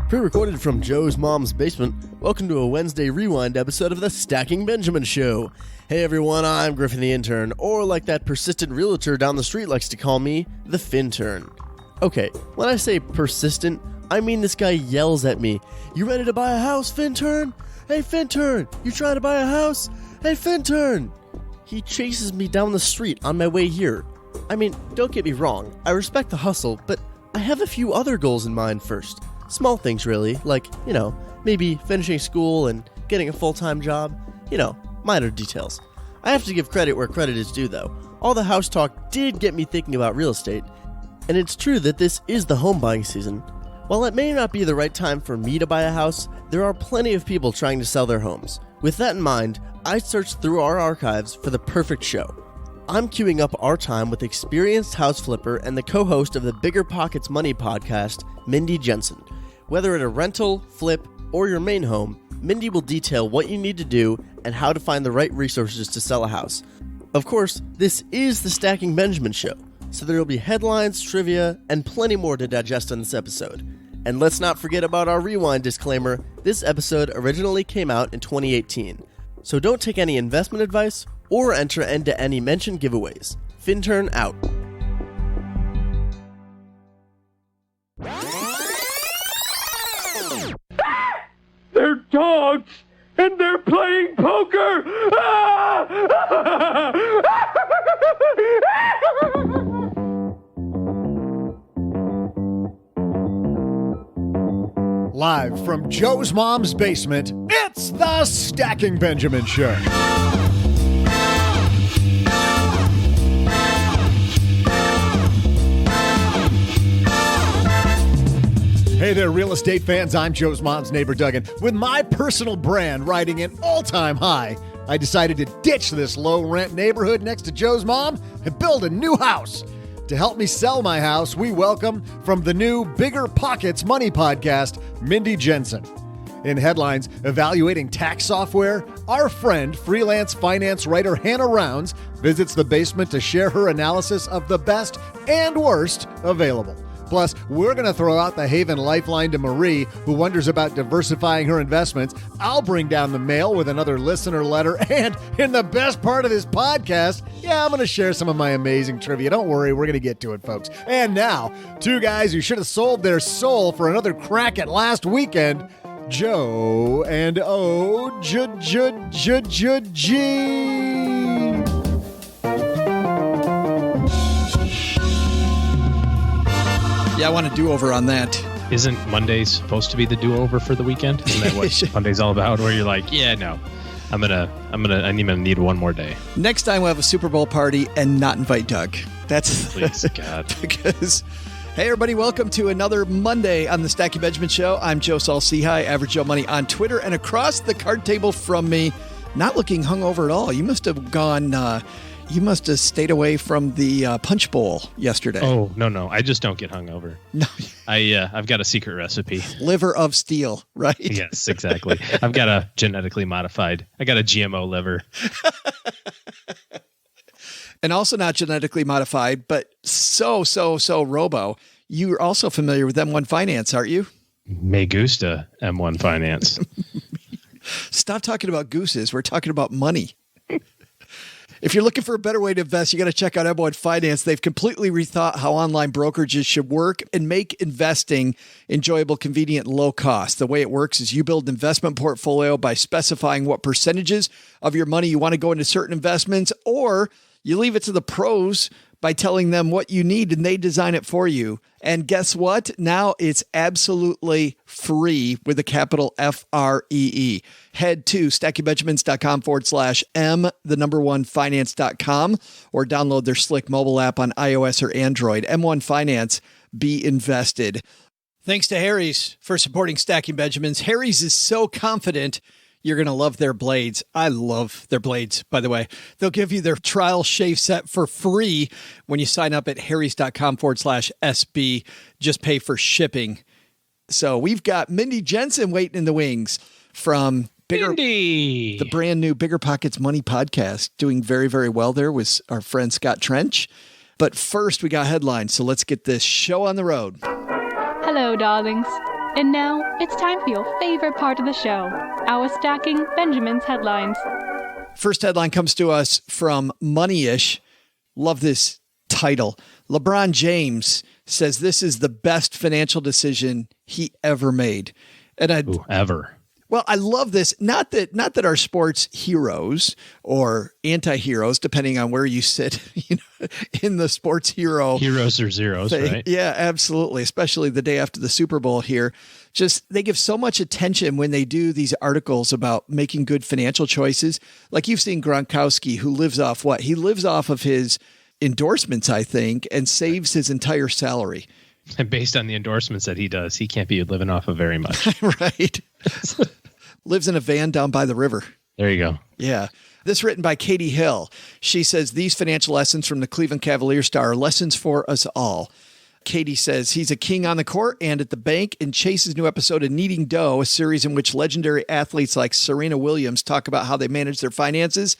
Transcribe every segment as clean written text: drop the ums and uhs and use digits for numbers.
Pre-recorded from Joe's mom's basement, welcome to a Wednesday Rewind episode of the Stacking Benjamin Show. Hey everyone, I'm Griffin the Intern, or like that persistent realtor down the street likes to call me, the Fintern. Okay, when I say persistent, I mean this guy yells at me, "You ready to buy a house, Fintern? Hey Fintern, you trying to buy a house? Hey Fintern!" He chases me down the street on my way here. I mean, don't get me wrong, I respect the hustle, but I have a few other goals in mind first. Small things, really, like, maybe finishing school and getting a full-time job. Minor details. I have to give credit where credit is due, though. All the house talk did get me thinking about real estate, and it's true that this is the home buying season. While it may not be the right time for me to buy a house, there are plenty of people trying to sell their homes. With that in mind, I searched through our archives for the perfect show. I'm queuing up our time with experienced house flipper and the co-host of the BiggerPockets Money podcast, Mindy Jensen. Whether at a rental, flip, or your main home, Mindy will detail what you need to do and how to find the right resources to sell a house. Of course, this is the Stacking Benjamin Show, so there will be headlines, trivia, and plenty more to digest on this episode. And let's not forget about our rewind disclaimer. This episode originally came out in 2018, so don't take any investment advice or enter into any mentioned giveaways. Fintern out. They're dogs, and they're playing poker! Live from Joe's mom's basement, it's the Stacking Benjamin Show. Hey there, real estate fans. I'm Joe's mom's neighbor, Duggan. With my personal brand riding an all-time high, I decided to ditch this low-rent neighborhood next to Joe's mom and build a new house. To help me sell my house, we welcome from the new BiggerPockets Money podcast, Mindy Jensen. In headlines, evaluating tax software, our friend, freelance finance writer Hannah Rounds, visits the basement to share her analysis of the best and worst available. Plus, we're going to throw out the Haven Lifeline to Marie, who wonders about diversifying her investments. I'll bring down the mail with another listener letter. And in the best part of this podcast, I'm going to share some of my amazing trivia. Don't worry, we're going to get to it, folks. And now, two guys who should have sold their soul for another crack at last weekend, Joe and O-G. Yeah, I want a do-over on that. Isn't Monday supposed to be the do-over for the weekend? Isn't that what Monday's all about? Where you're like, I'm gonna need one more day. Next time we'll have a Super Bowl party and not invite Doug. Please, God. Because, hey everybody, welcome to another Monday on the Stacking Benjamin Show. I'm Joe Saul-Sehy, Average Joe Money on Twitter, and across the card table from me, not looking hungover at all. You must have gone. You must have stayed away from the punch bowl yesterday. Oh, no. I just don't get hungover. No. I've got a secret recipe. Liver of steel, right? Yes, exactly. I've got a GMO liver. And also not genetically modified, but so robo. You're also familiar with M1 Finance, aren't you? Me gusta M1 Finance. Stop talking about gooses. We're talking about money. If you're looking for a better way to invest, you got to check out M1 Finance. They've completely rethought how online brokerages should work and make investing enjoyable, convenient, and low cost. The way it works is you build an investment portfolio by specifying what percentages of your money you want to go into certain investments, or you leave it to the pros by telling them what you need and they design it for you. And guess what? Now it's absolutely free with a capital FREE. Head to stackingbenjamins.com/M1finance.com or download their slick mobile app on iOS or Android. M1 Finance, be invested. Thanks to Harry's for supporting Stacking Benjamins. Harry's is so confident you're going to love their blades. I love their blades, by the way. They'll give you their trial shave set for free when you sign up at harrys.com/SB. Just pay for shipping. So we've got Mindy Jensen waiting in the wings from Mindy, the brand new BiggerPockets Money podcast, doing very, very well there with our friend Scott Trench. But first, we got headlines, so let's get this show on the road. Hello, darlings. And now, it's time for your favorite part of the show, our Stacking Benjamin's headlines. First headline comes to us from Moneyish. Love this title. LeBron James says this is the best financial decision he ever made. And ever. Well, I love this. Not that our sports heroes or anti-heroes, depending on where you sit, in the sports hero. Heroes or zeros, thing. right? Yeah, absolutely. Especially the day after the Super Bowl here. Just they give so much attention when they do these articles about making good financial choices. Like you've seen Gronkowski, who lives off what? He lives off of his endorsements, I think, and saves his entire salary. And based on the endorsements that he does, he can't be living off of very much. Right. Lives in a van down by the river. There you go. Yeah. This written by Katie Hill. She says, these financial lessons from the Cleveland Cavaliers star are lessons for us all. Katie says he's a king on the court and at the bank in Chase's new episode of Kneading Dough, a series in which legendary athletes like Serena Williams talk about how they manage their finances.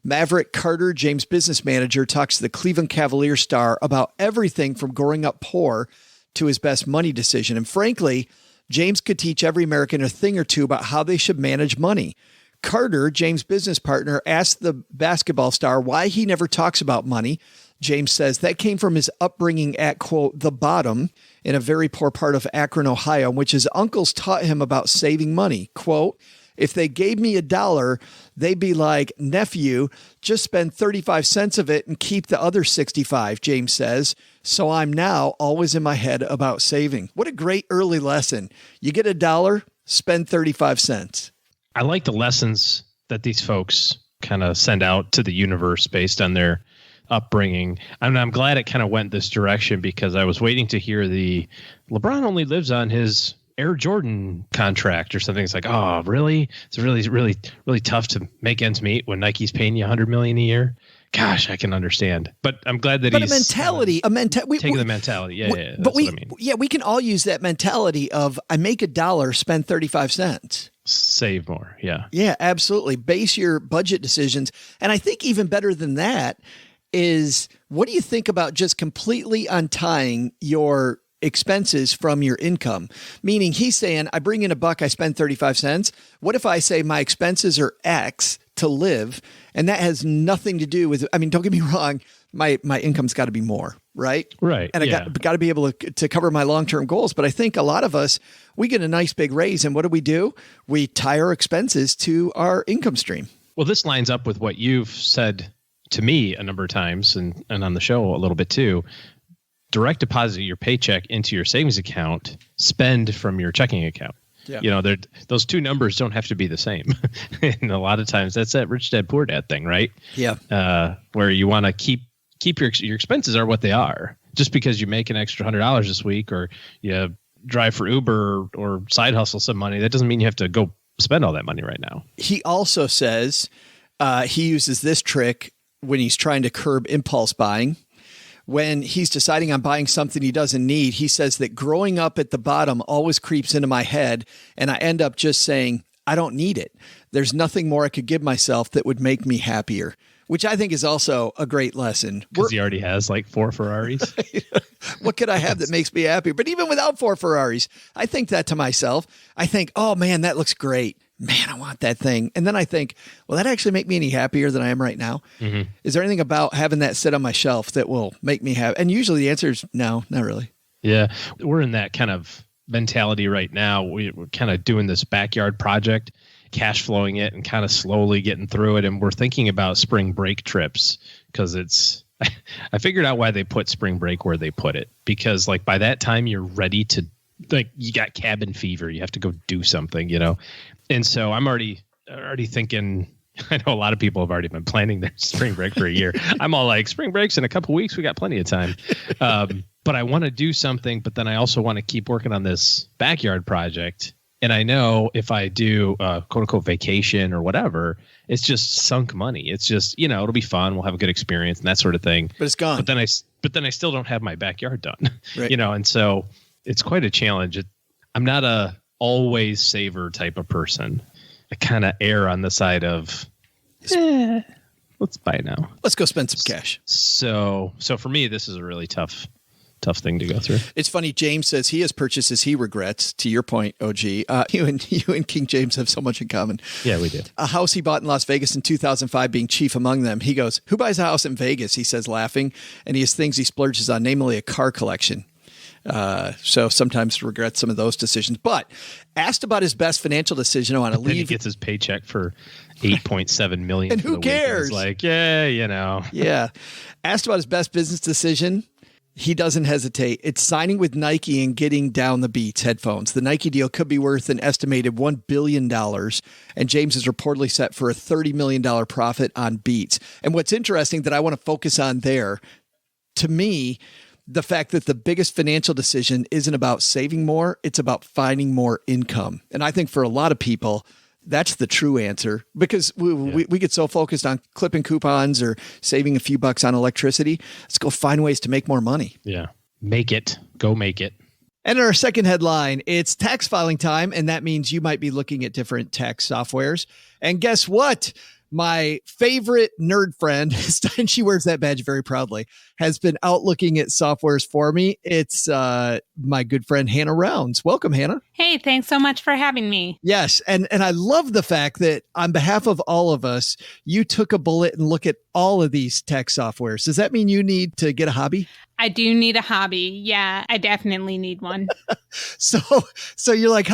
Maverick Carter, James' business manager, talks to the Cleveland Cavaliers star about everything from growing up poor to his best money decision. And frankly, James could teach every American a thing or two about how they should manage money. Carter, James' business partner, asked the basketball star why he never talks about money. James says that came from his upbringing at, quote, the bottom in a very poor part of Akron, Ohio, in which his uncles taught him about saving money. Quote, if they gave me $1, they'd be like, nephew, just spend 35 cents of it and keep the other 65, James says. So I'm now always in my head about saving. What a great early lesson. You get $1, spend 35 cents. I like the lessons that these folks kind of send out to the universe based on their upbringing. And I'm glad it kind of went this direction because I was waiting to hear the LeBron only lives on his Air Jordan contract or something. It's like, oh, really? It's really, really, really tough to make ends meet when Nike's paying you $100 million a year. Gosh, I can understand. But I'm glad that he's taking the mentality. Yeah, that's what I mean. Yeah, we can all use that mentality of I make $1, spend 35 cents. Save more. Yeah. Yeah, absolutely. Base your budget decisions. And I think even better than that is what do you think about just completely untying your expenses from your income? Meaning he's saying, I bring in $1, I spend 35 cents. What if I say my expenses are X to live? And that has nothing to do with, I mean, don't get me wrong. My income's got to be more, right? Right. And I got to be able to cover my long-term goals. But I think a lot of us, we get a nice big raise. And what do? We tie our expenses to our income stream. Well, this lines up with what you've said to me a number of times and on the show a little bit too. Direct deposit your paycheck into your savings account, spend from your checking account. Yeah. Those two numbers don't have to be the same. And a lot of times that's that rich dad, poor dad thing, right? Yeah. Where you want to keep your expenses are what they are. Just because you make an extra $100 this week or you drive for Uber or side hustle some money, that doesn't mean you have to go spend all that money right now. He also says he uses this trick when he's trying to curb impulse buying. When he's deciding on buying something he doesn't need, he says that growing up at the bottom always creeps into my head, and I end up just saying, I don't need it. There's nothing more I could give myself that would make me happier, which I think is also a great lesson. Because he already has like 4 Ferraris. What could I have that makes me happier? But even without 4 Ferraris, I think that to myself. I think, oh, man, that looks great. Man, I want that thing. And then I think, will that actually make me any happier than I am right now? Mm-hmm. Is there anything about having that sit on my shelf that will make me happy? And usually the answer is no, not really. Yeah. We're in that kind of mentality right now. We're kind of doing this backyard project, cash flowing it and kind of slowly getting through it. And we're thinking about spring break trips because I figured out why they put spring break where they put it. Because like by that time you're ready to, like you got cabin fever. You have to go do something, And so I'm already thinking, I know a lot of people have already been planning their spring break for a year. I'm all like, spring breaks in a couple of weeks. We got plenty of time. But I want to do something, but then I also want to keep working on this backyard project. And I know if I do a quote unquote vacation or whatever, it's just sunk money. It's just, it'll be fun. We'll have a good experience and that sort of thing. But it's gone. But then I still don't have my backyard done, right. And so it's quite a challenge. I'm not a always saver type of person. I kind of err on the side of, let's buy now. Let's go spend some cash. So for me, this is a really tough tough thing to go through. It's funny. James says he has purchases he regrets. To your point, OG, you and King James have so much in common. Yeah, we do. A house he bought in Las Vegas in 2005 being chief among them. He goes, who buys a house in Vegas? He says, laughing. And he has things he splurges on, namely a car collection. So sometimes regrets some of those decisions. But asked about his best financial decision on a leave. He gets his paycheck for $8.7 million. And who cares? Like, yeah, you know. Yeah. Asked about his best business decision. He doesn't hesitate. It's signing with Nike and getting down the Beats headphones. The Nike deal could be worth an estimated $1 billion, and James is reportedly set for a $30 million profit on Beats. And what's interesting that I want to focus on there, to me, the fact that the biggest financial decision isn't about saving more, it's about finding more income. And I think for a lot of people, that's the true answer, because we get so focused on clipping coupons or saving a few bucks on electricity. Let's go find ways to make more money. Yeah. Make it. Go make it. And in our second headline, it's tax filing time, and that means you might be looking at different tax softwares. And guess what? My favorite nerd friend, and she wears that badge very proudly, has been out looking at softwares for me. It's my good friend, Hannah Rounds. Welcome, Hannah. Hey, thanks so much for having me. Yes. And I love the fact that on behalf of all of us, you took a bullet and look at all of these tax softwares. Does that mean you need to get a hobby? I do need a hobby. Yeah, I definitely need one. So you're like,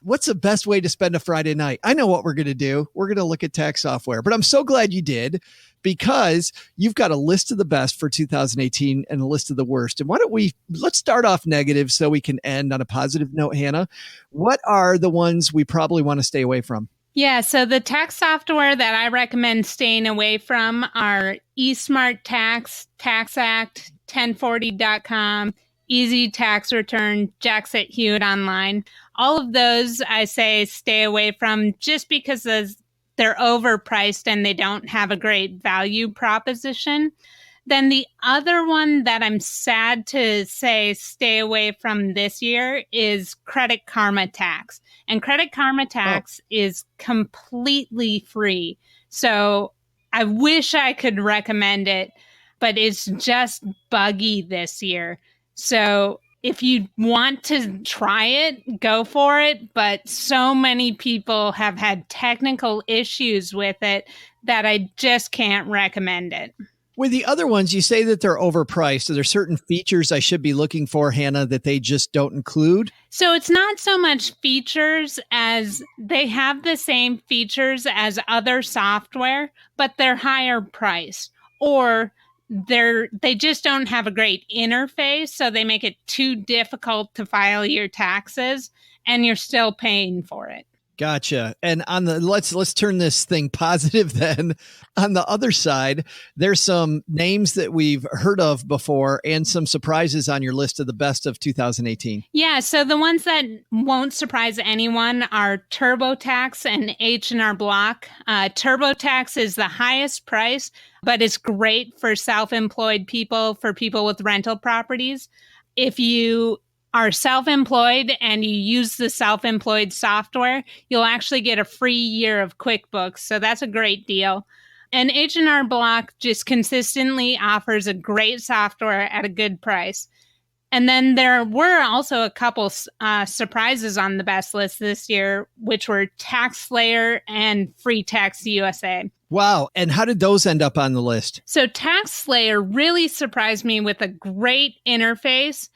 what's the best way to spend a Friday night? I know what we're going to do. We're going to look at tax software, but I'm so glad you did, because you've got a list of the best for 2018 and a list of the worst. And let's start off negative so we can end on a positive note, Hannah. What are the ones we probably want to stay away from? Yeah, so the tax software that I recommend staying away from are eSmart Tax, TaxAct, 1040.com, Easy Tax Return, Jax at Hewitt Online. All of those I say stay away from, just because they're overpriced and they don't have a great value proposition. Then the other one that I'm sad to say stay away from this year is Credit Karma Tax. And Credit Karma Tax is completely free. So I wish I could recommend it, but it's just buggy this year. So if you want to try it, go for it. But so many people have had technical issues with it that I just can't recommend it. With the other ones, you say that they're overpriced. Are there certain features I should be looking for, Hannah, that they just don't include? So it's not so much features as they have the same features as other software, but they're higher priced, or they just don't have a great interface. So they make it too difficult to file your taxes, and you're still paying for it. Gotcha. And on the let's turn this thing positive then. On the other side, there's some names that we've heard of before and some surprises on your list of the best of 2018. Yeah, so the ones that won't surprise anyone are TurboTax and H&R Block. TurboTax is the highest price, but it's great for self-employed people, for people with rental properties. If you are self-employed and you use the self-employed software, you'll actually get a free year of QuickBooks. So that's a great deal. And H&R Block just consistently offers a great software at a good price. And then there were also a couple surprises on the best list this year, which were TaxSlayer and Free Tax USA. Wow. And how did those end up on the list? So TaxSlayer really surprised me with a great interface.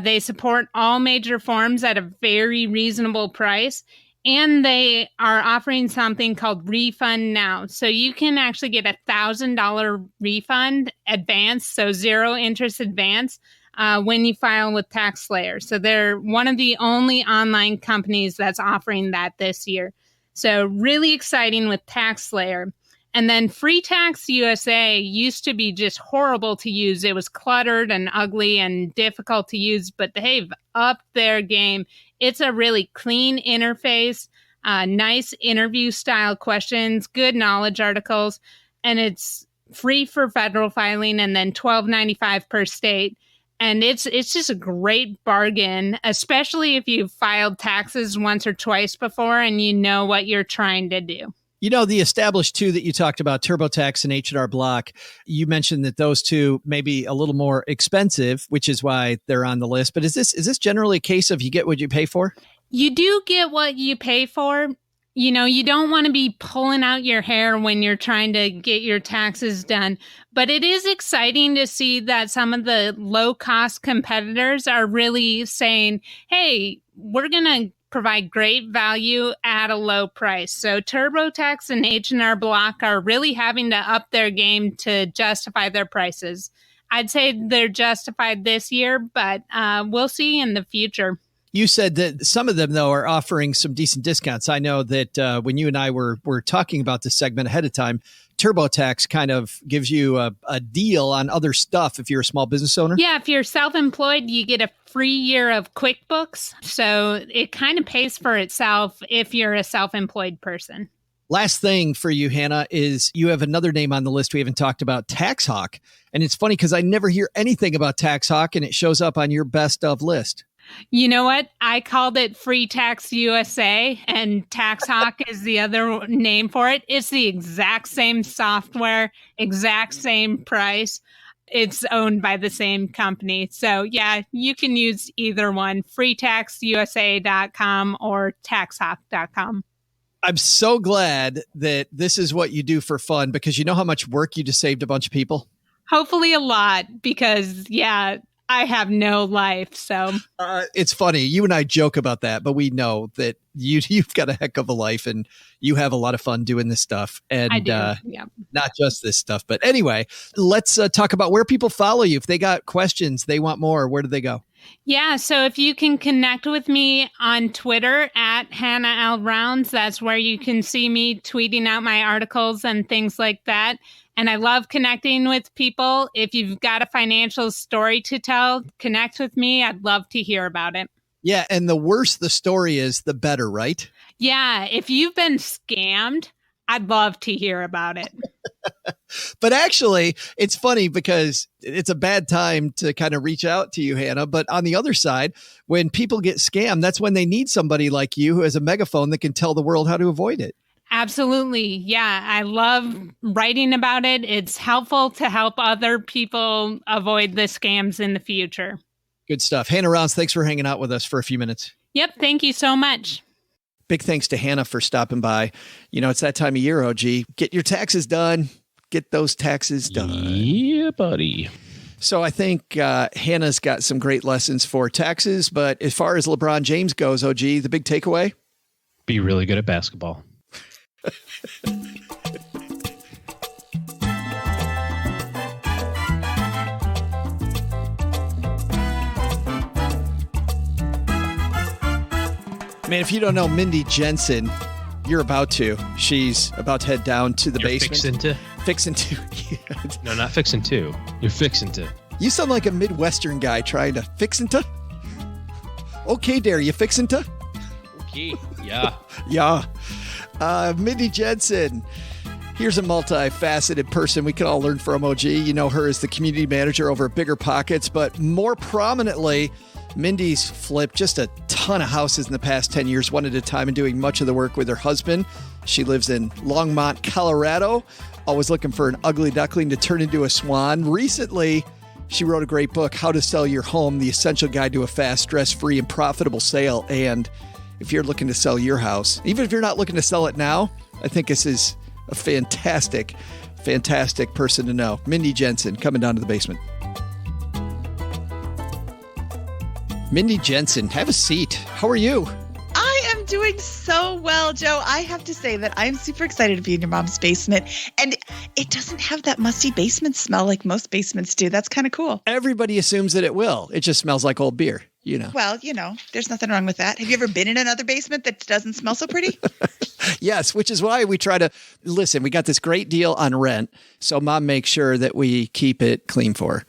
They support all major forms at a very reasonable price, and they are offering something called Refund Now. So you can actually get $1,000 refund advance, so zero interest advance, when you file with TaxSlayer. So they're one of the only online companies that's offering that this year. So really exciting with TaxSlayer. And then Free Tax USA used to be just horrible to use. It was cluttered and ugly and difficult to use, but they've upped their game. It's a really clean interface, nice interview style questions, good knowledge articles, and it's free for federal filing and then $12.95 per state. And it's just a great bargain, especially if you've filed taxes once or twice before and you know what you're trying to do. You know, the established two that you talked about, TurboTax and H&R Block, you mentioned that those two may be a little more expensive, which is why they're on the list. But is this generally a case of you get what you pay for? You do get what you pay for. You know, you don't want to be pulling out your hair when you're trying to get your taxes done. But it is exciting to see that some of the low-cost competitors are really saying, hey, we're going to provide great value at a low price. So TurboTax and H&R Block are really having to up their game to justify their prices. I'd say they're justified this year, but we'll see in the future. You said that some of them, though, are offering some decent discounts. I know that when you and I were talking about this segment ahead of time, TurboTax kind of gives you a deal on other stuff if you're a small business owner. Yeah, if you're self-employed, you get a free year of QuickBooks. So it kind of pays for itself if you're a self-employed person. Last thing for you, Hannah, is you have another name on the list we haven't talked about, TaxHawk. And it's funny because I never hear anything about TaxHawk, and it shows up on your best of list. You know what? I called it Free Tax USA, and TaxHawk is the other name for it. It's the exact same software, exact same price. It's owned by the same company. So yeah, you can use either one, freetaxusa.com or taxhawk.com. I'm so glad that this is what you do for fun, because you know how much work you just saved a bunch of people? Hopefully a lot, because yeah, I have no life. So it's funny. You and I joke about that, but we know that you've got a heck of a life and you have a lot of fun doing this stuff. And I do. Yeah. Not just this stuff. But anyway, let's talk about where people follow you. If they got questions, they want more, where do they go? Yeah, so if you can connect with me on Twitter at Hannah L. Rounds, that's where you can see me tweeting out my articles and things like that. And I love connecting with people. If you've got a financial story to tell, connect with me. I'd love to hear about it. Yeah, and the worse the story is, the better, right? Yeah, if you've been scammed, I'd love to hear about it. But actually, it's funny because it's a bad time to kind of reach out to you, Hannah. But on the other side, when people get scammed, that's when they need somebody like you who has a megaphone that can tell the world how to avoid it. Absolutely. Yeah, I love writing about it. It's helpful to help other people avoid the scams in the future. Good stuff. Hannah Rounds, thanks for hanging out with us for a few minutes. Yep. Thank you so much. Big thanks to Hannah for stopping by. You know, it's that time of year, OG. Get your taxes done. Get those taxes done. Yeah, buddy. So I think Hannah's got some great lessons for taxes. But as far as LeBron James goes, OG, the big takeaway? Be really good at basketball. Man, if you don't know Mindy Jensen, you're about to. She's about to head down to the basement. Fixing to. No, not fixing to. You're fixing to. You sound like a Midwestern guy trying to fixing to. Okay, there, you fixing to? Okay, yeah. Yeah. Mindy Jensen. Here's a multifaceted person we can all learn from, OG. You know her as the community manager over at BiggerPockets, but more prominently, Mindy's flipped just a ton of houses in the past 10 years, one at a time, and doing much of the work with her husband. She lives in Longmont, Colorado, always looking for an ugly duckling to turn into a swan. Recently, she wrote a great book, How to Sell Your Home, the essential guide to a fast, stress-free, and profitable sale. And if you're looking to sell your house, even if you're not looking to sell it now, I think this is a fantastic, fantastic person to know. Mindy Jensen coming down to the basement. Mindy Jensen, have a seat. How are you? I am doing so well, Joe. I have to say that I'm super excited to be in your mom's basement. And it doesn't have that musty basement smell like most basements do. That's kind of cool. Everybody assumes that it will. It just smells like old beer, you know. Well, there's nothing wrong with that. Have you ever been in another basement that doesn't smell so pretty? Yes, which is why we try to listen. We got this great deal on rent, so mom makes sure that we keep it clean for her.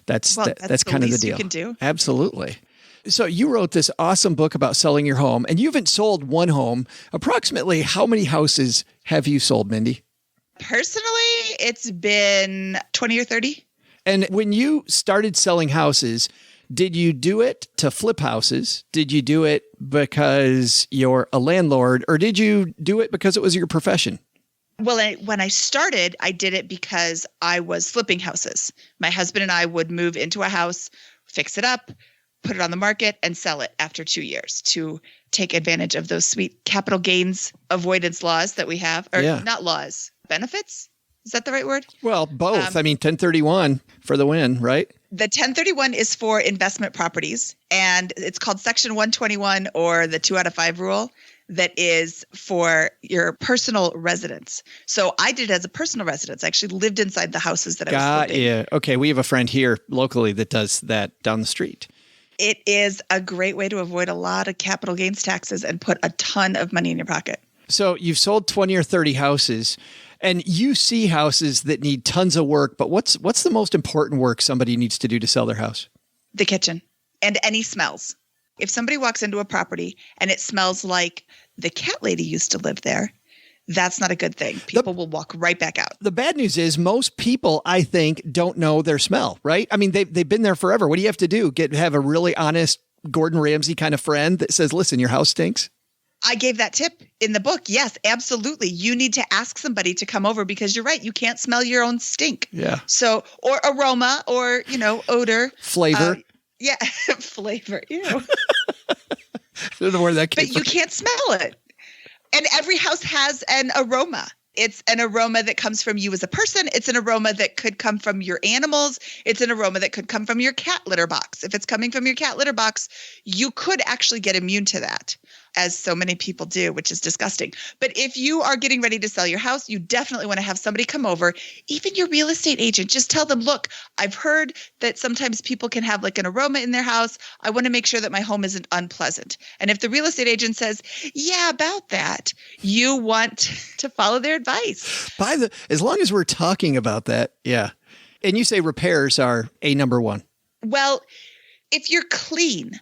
That's kind of the deal. You can do. Absolutely. So you wrote this awesome book about selling your home, and you haven't sold one home. Approximately how many houses have you sold, Mindy? Personally, it's been 20 or 30. And when you started selling houses, did you do it to flip houses? Did you do it because you're a landlord, or did you do it because it was your profession? Well, when I started, I did it because I was flipping houses. My husband and I would move into a house, fix it up, put it on the market, and sell it after 2 years to take advantage of those sweet capital gains avoidance laws that we have. Or not laws, benefits? Is that the right word? Well, both. 1031 for the win, right? The 1031 is for investment properties, and it's called Section 121 or the 2 out of 5 rule. That is for your personal residence. So I did it as a personal residence. I actually lived inside the houses that I was flipping. Yeah. Okay. We have a friend here locally that does that down the street. It is a great way to avoid a lot of capital gains taxes and put a ton of money in your pocket. So you've sold 20 or 30 houses, and you see houses that need tons of work. But what's the most important work somebody needs to do to sell their house? The kitchen and any smells. If somebody walks into a property and it smells like the cat lady used to live there, that's not a good thing. People will walk right back out. The bad news is most people, I think, don't know their smell, right? I mean, they've been there forever. What do you have to do? Have a really honest Gordon Ramsay kind of friend that says, listen, your house stinks? I gave that tip in the book. Yes, absolutely. You need to ask somebody to come over because you're right. You can't smell your own stink. Yeah. So, or aroma or, odor. Flavor. Yeah, flavor. Ew. I don't know where that came But you can't smell it. And every house has an aroma. It's an aroma that comes from you as a person. It's an aroma that could come from your animals. It's an aroma that could come from your cat litter box. If it's coming from your cat litter box, you could actually get immune to that, as so many people do, which is disgusting. But if you are getting ready to sell your house, you definitely want to have somebody come over, even your real estate agent. Just tell them, look, I've heard that sometimes people can have like an aroma in their house. I want to make sure that my home isn't unpleasant. And if the real estate agent says, yeah, about that, you want to follow their advice. As long as we're talking about that, yeah. And you say repairs are number one. Well, if you're clean,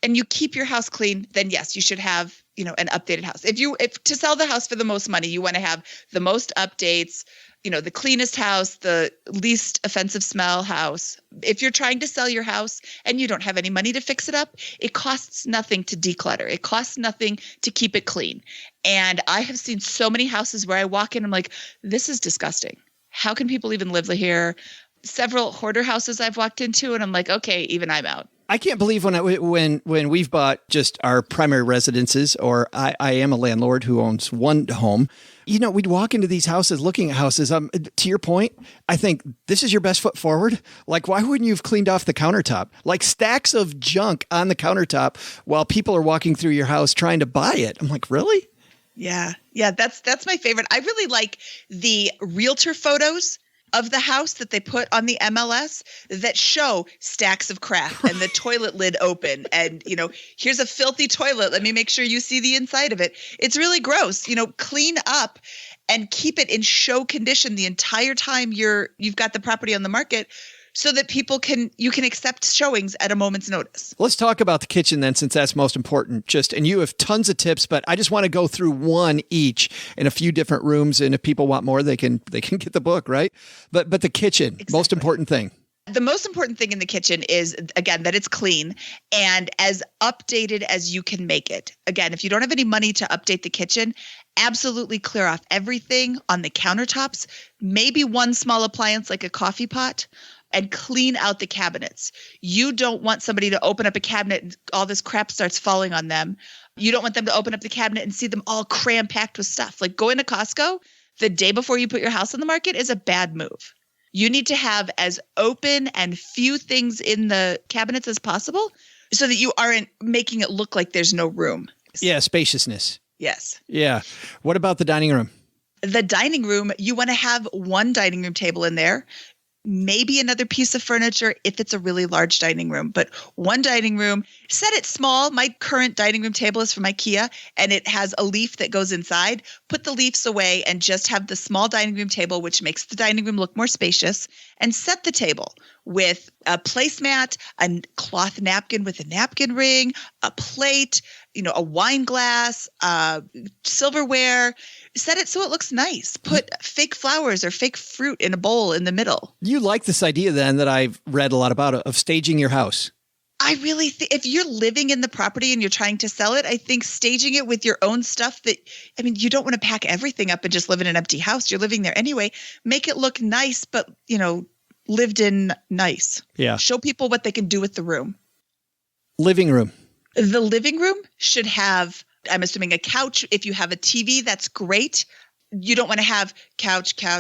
and you keep your house clean, then yes, you should have, an updated house. If to sell the house for the most money, you want to have the most updates, the cleanest house, the least offensive smell house. If you're trying to sell your house and you don't have any money to fix it up, it costs nothing to declutter. It costs nothing to keep it clean. And I have seen so many houses where I walk in, I'm like, this is disgusting. How can people even live here? Several hoarder houses I've walked into and I'm like, okay, even I'm out. I can't believe when we've bought just our primary residences, or I am a landlord who owns one home, we'd walk into these houses, looking at houses. To your point, I think this is your best foot forward. Like, why wouldn't you have cleaned off the countertop? Like stacks of junk on the countertop while people are walking through your house trying to buy it. I'm like, really? Yeah. Yeah. That's my favorite. I really like the realtor photos of the house that they put on the MLS that show stacks of crap and the toilet lid open and, here's a filthy toilet. Let me make sure you see the inside of it. It's really gross. Clean up and keep it in show condition the entire time you've got the property on the market so that you can accept showings at a moment's notice. Let's talk about the kitchen then, since that's most important. And you have tons of tips, but I just want to go through one each in a few different rooms. And if people want more, they can get the book, right? But the kitchen, exactly. Most important thing. The most important thing in the kitchen is, again, that it's clean and as updated as you can make it. Again, if you don't have any money to update the kitchen, absolutely clear off everything on the countertops, maybe one small appliance like a coffee pot, and clean out the cabinets. You don't want somebody to open up a cabinet and all this crap starts falling on them. You don't want them to open up the cabinet and see them all cram-packed with stuff. Like going to Costco the day before you put your house on the market is a bad move. You need to have as open and few things in the cabinets as possible so that you aren't making it look like there's no room. Yeah, spaciousness. Yes. Yeah. What about the dining room? The dining room, you want to have one dining room table in there. Maybe another piece of furniture if it's a really large dining room, but one dining room, set it small. My current dining room table is from IKEA and it has a leaf that goes inside. Put the leaves away and just have the small dining room table, which makes the dining room look more spacious, and set the table with a placemat, a cloth napkin with a napkin ring, a plate, a wine glass, silverware. Set it so it looks nice. Put fake flowers or fake fruit in a bowl in the middle. You like this idea then that I've read a lot about of staging your house. I really think if you're living in the property and you're trying to sell it, I think staging it with your own stuff you don't want to pack everything up and just live in an empty house. You're living there anyway. Make it look nice, but, lived in nice. Yeah. Show people what they can do with the room. Living room. The living room should have, I'm assuming, a couch. If you have a TV, that's great. You don't want to have couch, chair,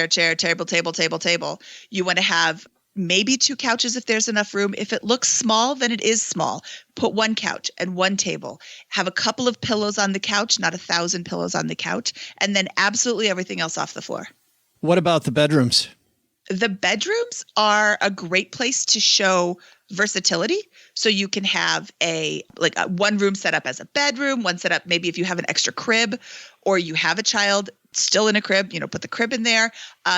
table. You want to have maybe 2 couches if there's enough room. If it looks small, then it is small. Put 1 couch and 1 table. Have a couple of pillows on the couch, not 1,000 pillows on the couch, and then absolutely everything else off the floor. What about the bedrooms? The bedrooms are a great place to show versatility. So you can have one room set up as a bedroom, one set up maybe if you have an extra crib or you have a child still in a crib, put the crib in there.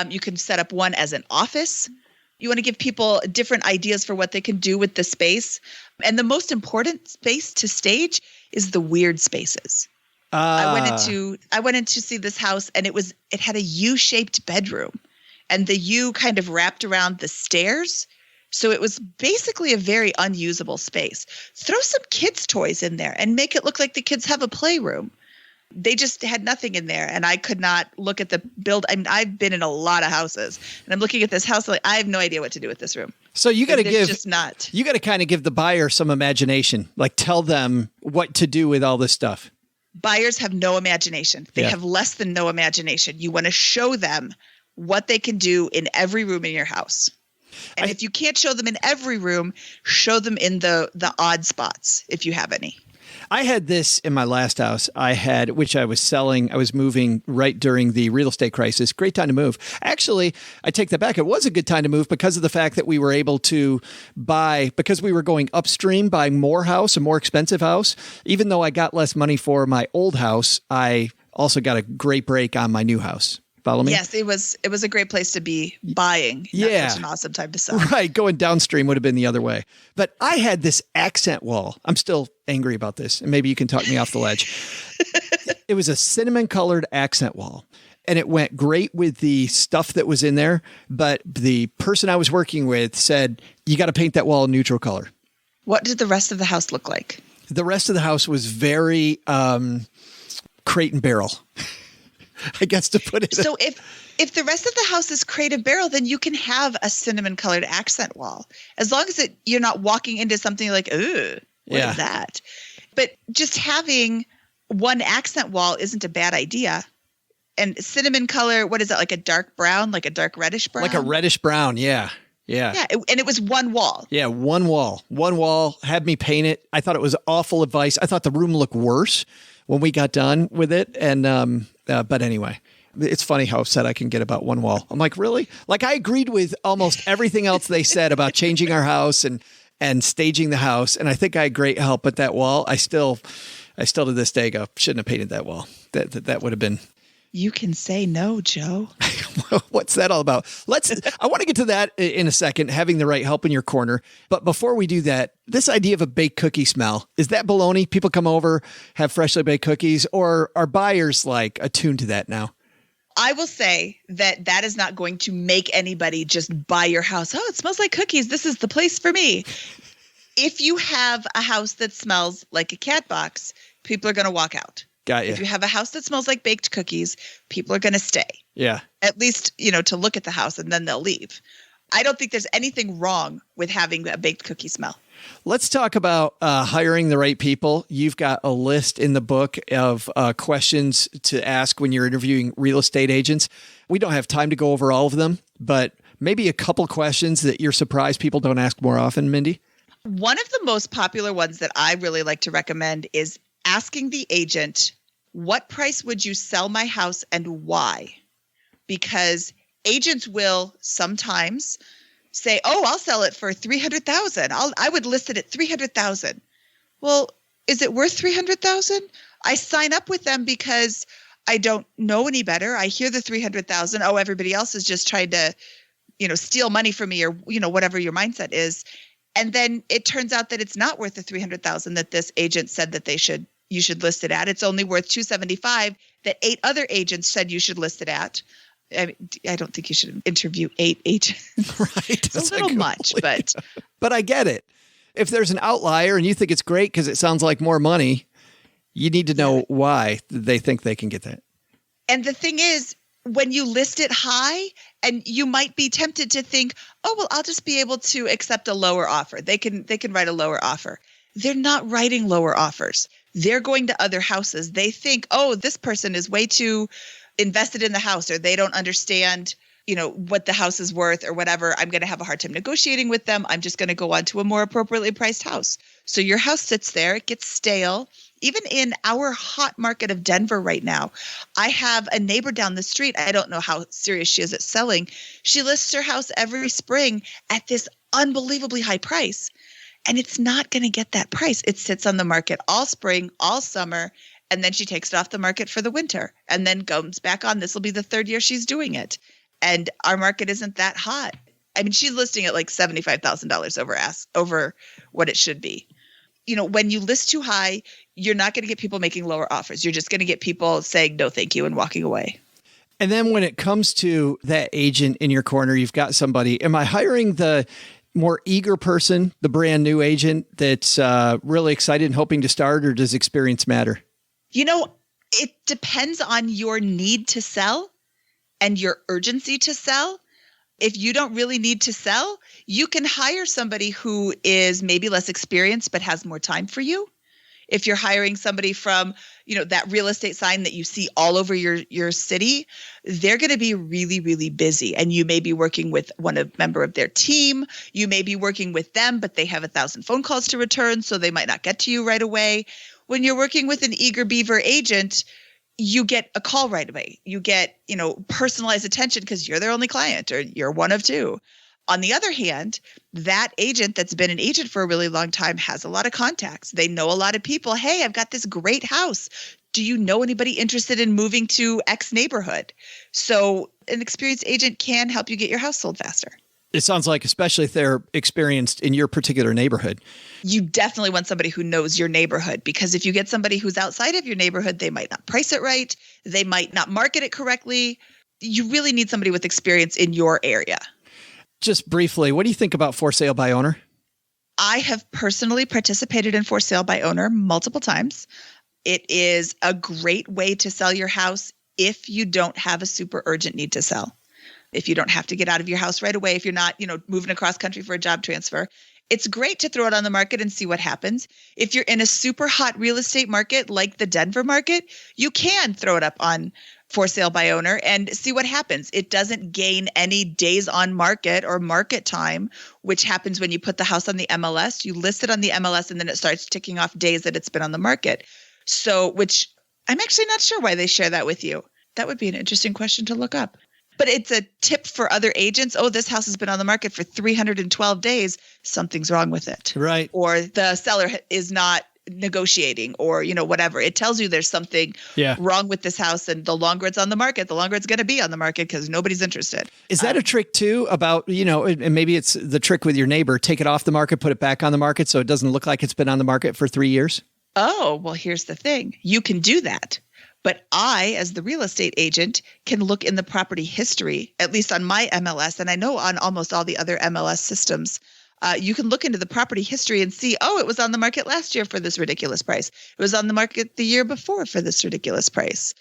You can set up one as an office. You want to give people different ideas for what they can do with the space. And the most important space to stage is the weird spaces. I went in to see this house and it had a U-shaped bedroom and the U kind of wrapped around the stairs. So it was basically a very unusable space. Throw some kids' toys in there and make it look like the kids have a playroom. They just had nothing in there, and I could not look at the build. I mean, I've been in a lot of houses, and I'm looking at this house like I have no idea what to do with this room. So you got to You got to kind of give the buyer some imagination, like tell them what to do with all this stuff. Buyers have no imagination. They have less than no imagination. You want to show them what they can do in every room in your house. And if you can't show them in every room, show them in the odd spots if you have any. I had this in my last house which I was selling. I was moving right during the real estate crisis. Great time to move. Actually, I take that back. It was a good time to move because of the fact that we were able to because we were going upstream, buying more house, a more expensive house. Even though I got less money for my old house, I also got a great break on my new house. Follow me? Yes, it was a great place to be buying. Yeah. Not such an awesome time to sell. Right. Going downstream would have been the other way. But I had this accent wall. I'm still angry about this. And maybe you can talk me off the ledge. It was a cinnamon colored accent wall. And it went great with the stuff that was in there. But the person I was working with said, you got to paint that wall a neutral color. What did the rest of the house look like? The rest of the house was very crate and barrel. I guess to put it. So if the rest of the house is crate and barrel, then you can have a cinnamon colored accent wall. As long as you're not walking into something like, ooh, what is that? But just having one accent wall isn't a bad idea. And cinnamon color, what is that? Like a dark brown, like a dark reddish brown? Like a reddish brown. Yeah. Yeah. Yeah. And it was one wall. Yeah. One wall had me paint it. I thought it was awful advice. I thought the room looked worse when we got done with it. And, but anyway, it's funny how upset I can get about one wall. I'm like, really? Like I agreed with almost everything else they said about changing our house and staging the house. And I think I had great help, but that wall, I still to this day go, shouldn't have painted that wall. That would have been. You can say no, Joe. What's that all about? I want to get to that in a second, having the right help in your corner. But before we do that, this idea of a baked cookie smell, is that baloney? People come over, have freshly baked cookies, or are buyers like attuned to that now? I will say that is not going to make anybody just buy your house. Oh, it smells like cookies. This is the place for me. If you have a house that smells like a cat box, people are going to walk out. Got you. If you have a house that smells like baked cookies, people are going to stay. Yeah. At least, to look at the house and then they'll leave. I don't think there's anything wrong with having a baked cookie smell. Let's talk about hiring the right people. You've got a list in the book of questions to ask when you're interviewing real estate agents. We don't have time to go over all of them, but maybe a couple questions that you're surprised people don't ask more often, Mindy. One of the most popular ones that I really like to recommend is asking the agent, what price would you sell my house and why? Because agents will sometimes say, oh, I'll sell it for $300,000. I would list it at $300,000. Well, is it worth $300,000? I sign up with them because I don't know any better. I hear the $300,000. Oh, everybody else is just trying to, steal money from me or, whatever your mindset is. And then it turns out that it's not worth the $300,000 that this agent said that you should list it at. It's only worth $275,000 that 8 other agents said you should list it at. I mean, I don't think you should interview 8 agents. Right. It's a little much, but I get it. If there's an outlier and you think it's great because it sounds like more money, you need to know why they think they can get that. And the thing is, when you list it high, and you might be tempted to think, oh, well, I'll just be able to accept a lower offer. They can write a lower offer. They're not writing lower offers. They're going to other houses. They think, oh, this person is way too invested in the house, or they don't understand, what the house is worth or whatever. I'm going to have a hard time negotiating with them. I'm just going to go on to a more appropriately priced house. So your house sits there, it gets stale. Even in our hot market of Denver right now, I have a neighbor down the street. I don't know how serious she is at selling. She lists her house every spring at this unbelievably high price. And it's not going to get that price. It sits on the market all spring, all summer, and then she takes it off the market for the winter and then comes back on. This will be the third year she's doing it. And our market isn't that hot. I mean, she's listing it like $75,000 over what it should be. When you list too high, you're not going to get people making lower offers. You're just going to get people saying no, thank you, and walking away. And then when it comes to that agent in your corner, you've got somebody. Am I hiring the more eager person, the brand new agent that's really excited and hoping to start, or does experience matter? It depends on your need to sell and your urgency to sell. If you don't really need to sell, you can hire somebody who is maybe less experienced but has more time for you. If you're hiring somebody from, that real estate sign that you see all over your city, they're going to be really, really busy. And you may be working with member of their team. You may be working with them, but they have 1,000 phone calls to return, so they might not get to you right away. When you're working with an eager beaver agent, you get a call right away. You get, personalized attention because you're their only client or you're one of two. On the other hand, that agent that's been an agent for a really long time has a lot of contacts. They know a lot of people. Hey, I've got this great house. Do you know anybody interested in moving to X neighborhood? So an experienced agent can help you get your house sold faster. It sounds like, especially if they're experienced in your particular neighborhood. You definitely want somebody who knows your neighborhood, because if you get somebody who's outside of your neighborhood, they might not price it right. They might not market it correctly. You really need somebody with experience in your area. Just briefly, what do you think about for sale by owner? I have personally participated in for sale by owner multiple times. It is a great way to sell your house if you don't have a super urgent need to sell. If you don't have to get out of your house right away, if you're not, moving across country for a job transfer, it's great to throw it on the market and see what happens. If you're in a super hot real estate market like the Denver market, you can throw it up on for sale by owner and see what happens. It doesn't gain any days on market or market time, which happens when you put the house on the MLS. You list it on the MLS and then it starts ticking off days that it's been on the market. So, which I'm actually not sure why they share that with you. That would be an interesting question to look up. But it's a tip for other agents. Oh, this house has been on the market for 312 days. Something's wrong with it. Right. Or the seller is not negotiating, or, whatever. It tells you there's something wrong with this house. And the longer it's on the market, the longer it's going to be on the market because nobody's interested. Is that a trick too about, and maybe it's the trick with your neighbor, take it off the market, put it back on the market so it doesn't look like it's been on the market for 3 years? Oh, well, here's the thing. You can do that. But I, as the real estate agent, can look in the property history, at least on my MLS, and I know on almost all the other MLS systems, you can look into the property history and see, oh, it was on the market last year for this ridiculous price. It was on the market the year before for this ridiculous price.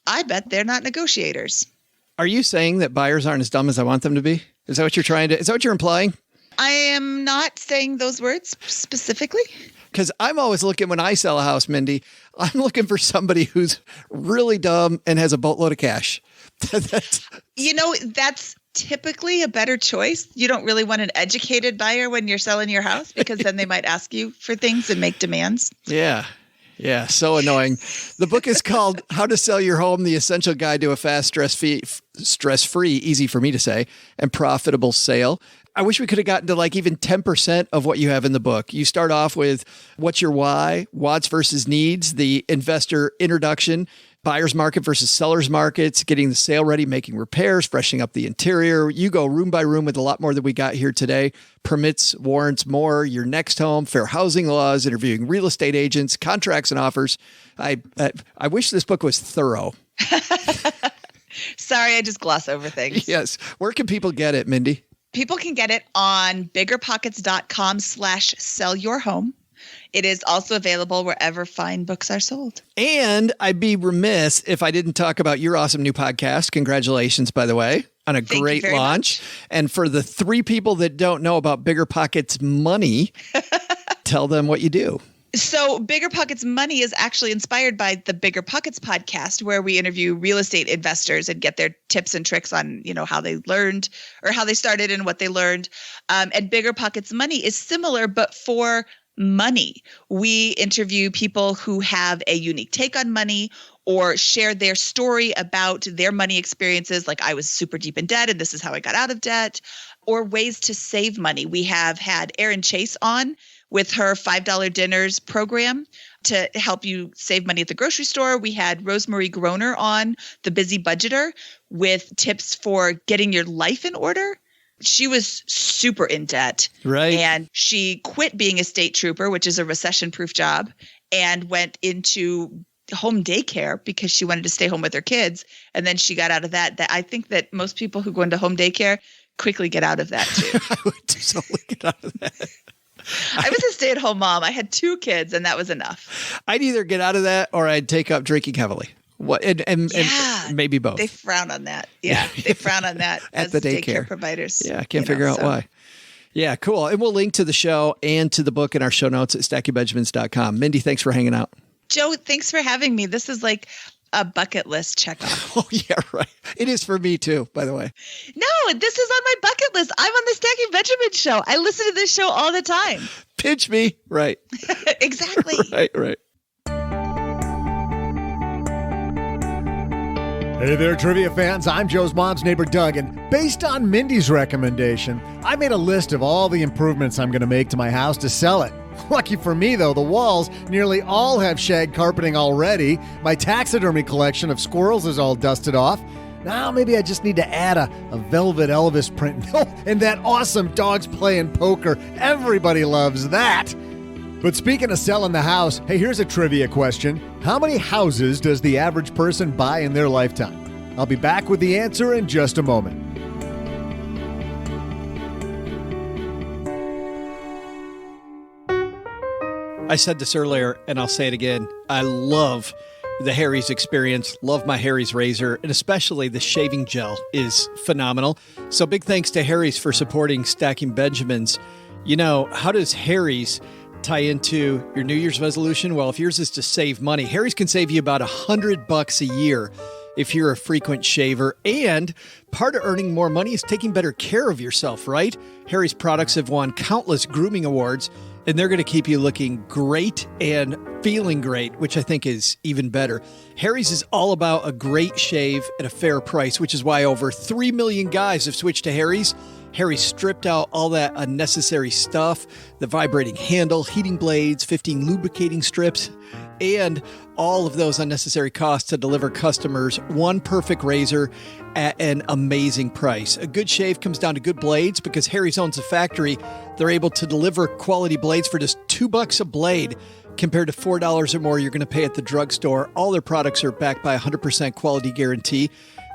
I bet they're not negotiators. Are you saying that buyers aren't as dumb as I want them to be? Is that what you're implying? I am not saying those words specifically. Because I'm always looking, when I sell a house, Mindy, I'm looking for somebody who's really dumb and has a boatload of cash. That's typically a better choice. You don't really want an educated buyer when you're selling your house, because then they might ask you for things and make demands. Yeah. Yeah. So annoying. The book is called How to Sell Your Home, The Essential Guide to a Fast, Stress-Free, easy for me to say, and Profitable Sale. I wish we could have gotten to like even 10% of what you have in the book. You start off with what's your why, wants versus needs, the investor introduction, buyer's market versus seller's markets, getting the sale ready, making repairs, freshening up the interior. You go room by room with a lot more than we got here today. Permits, warrants, more, your next home, fair housing laws, interviewing real estate agents, contracts and offers. I wish this book was thorough. Sorry, I just gloss over things. Yes. Where can people get it, Mindy? People can get it on BiggerPockets.com/sellyourhome. It is also available wherever fine books are sold. And I'd be remiss if I didn't talk about your awesome new podcast. Congratulations, by the way, on a great launch. And for the 3 people that don't know about BiggerPockets Money, tell them what you do. So BiggerPockets Money is actually inspired by the BiggerPockets podcast, where we interview real estate investors and get their tips and tricks on, how they learned or how they started and what they learned. And BiggerPockets Money is similar, but for money. We interview people who have a unique take on money or share their story about their money experiences, like I was super deep in debt and this is how I got out of debt, or ways to save money. We have had Erin Chase on with her $5 dinners program to help you save money at the grocery store. We had Rosemarie Groner on, the Busy Budgeter, with tips for getting your life in order. She was super in debt. Right. And she quit being a state trooper, which is a recession-proof job, and went into home daycare because she wanted to stay home with her kids. And then she got out of that. I think that most people who go into home daycare quickly get out of that too. I would totally get out of that. I was a stay-at-home mom. I had 2 kids and that was enough. I'd either get out of that or I'd take up drinking heavily. What and maybe both. They frown on that. Yeah, they frown on that at as the daycare providers. Yeah, I can't figure out why. Yeah, cool. And we'll link to the show and to the book in our show notes at stackingbenjamins.com. Mindy, thanks for hanging out. Joe, thanks for having me. This is like a bucket list checkoff. Oh, yeah, right. It is for me too, by the way. No, this is on my bucket list. I'm on the Stacking Benjamin show. I listen to this show all the time. Pinch me. Right. Exactly. Right. Hey there, trivia fans. I'm Joe's mom's neighbor, Doug, and based on Mindy's recommendation, I made a list of all the improvements I'm going to make to my house to sell it. Lucky for me, though, the walls nearly all have shag carpeting already. My taxidermy collection of squirrels is all dusted off. Now maybe I just need to add a velvet Elvis print. And that awesome dogs playing poker. Everybody loves that. But speaking of selling the house, hey, here's a trivia question. How many houses does the average person buy in their lifetime? I'll be back with the answer in just a moment. I said this earlier, and I'll say it again. I love the Harry's experience, love my Harry's razor, and especially the shaving gel is phenomenal. So big thanks to Harry's for supporting Stacking Benjamins. How does Harry's tie into your New Year's resolution? Well, if yours is to save money, Harry's can save you about $100 a year if you're a frequent shaver. And part of earning more money is taking better care of yourself, right? Harry's products have won countless grooming awards, and they're going to keep you looking great and feeling great, which I think is even better. Harry's is all about a great shave at a fair price, which is why over 3 million guys have switched to Harry's. Harry stripped out all that unnecessary stuff, the vibrating handle, heating blades, 15 lubricating strips, and all of those unnecessary costs to deliver customers one perfect razor at an amazing price. A good shave comes down to good blades. Because Harry's owns a factory, they're able to deliver quality blades for just $2 a blade compared to $4 or more you're going to pay at the drugstore. All their products are backed by a 100% quality guarantee.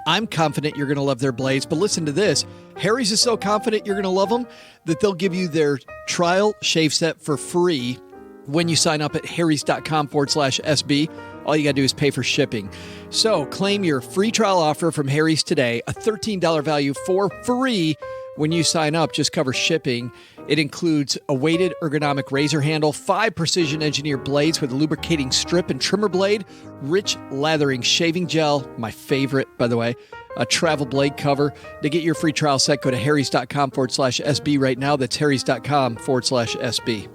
I'm confident you're going to love their blades, but listen to this. Harry's is so confident you're going to love them that they'll give you their trial shave set for free when you sign up at harrys.com/SB. All you got to do is pay for shipping. So claim your free trial offer from Harry's today, a $13 value for free when you sign up. Just cover shipping. It includes a weighted ergonomic razor handle, 5 precision engineered blades with a lubricating strip and trimmer blade, rich lathering shaving gel, my favorite, by the way, a travel blade cover. To get your free trial set, go to harrys.com/SB right now. That's harrys.com/SB.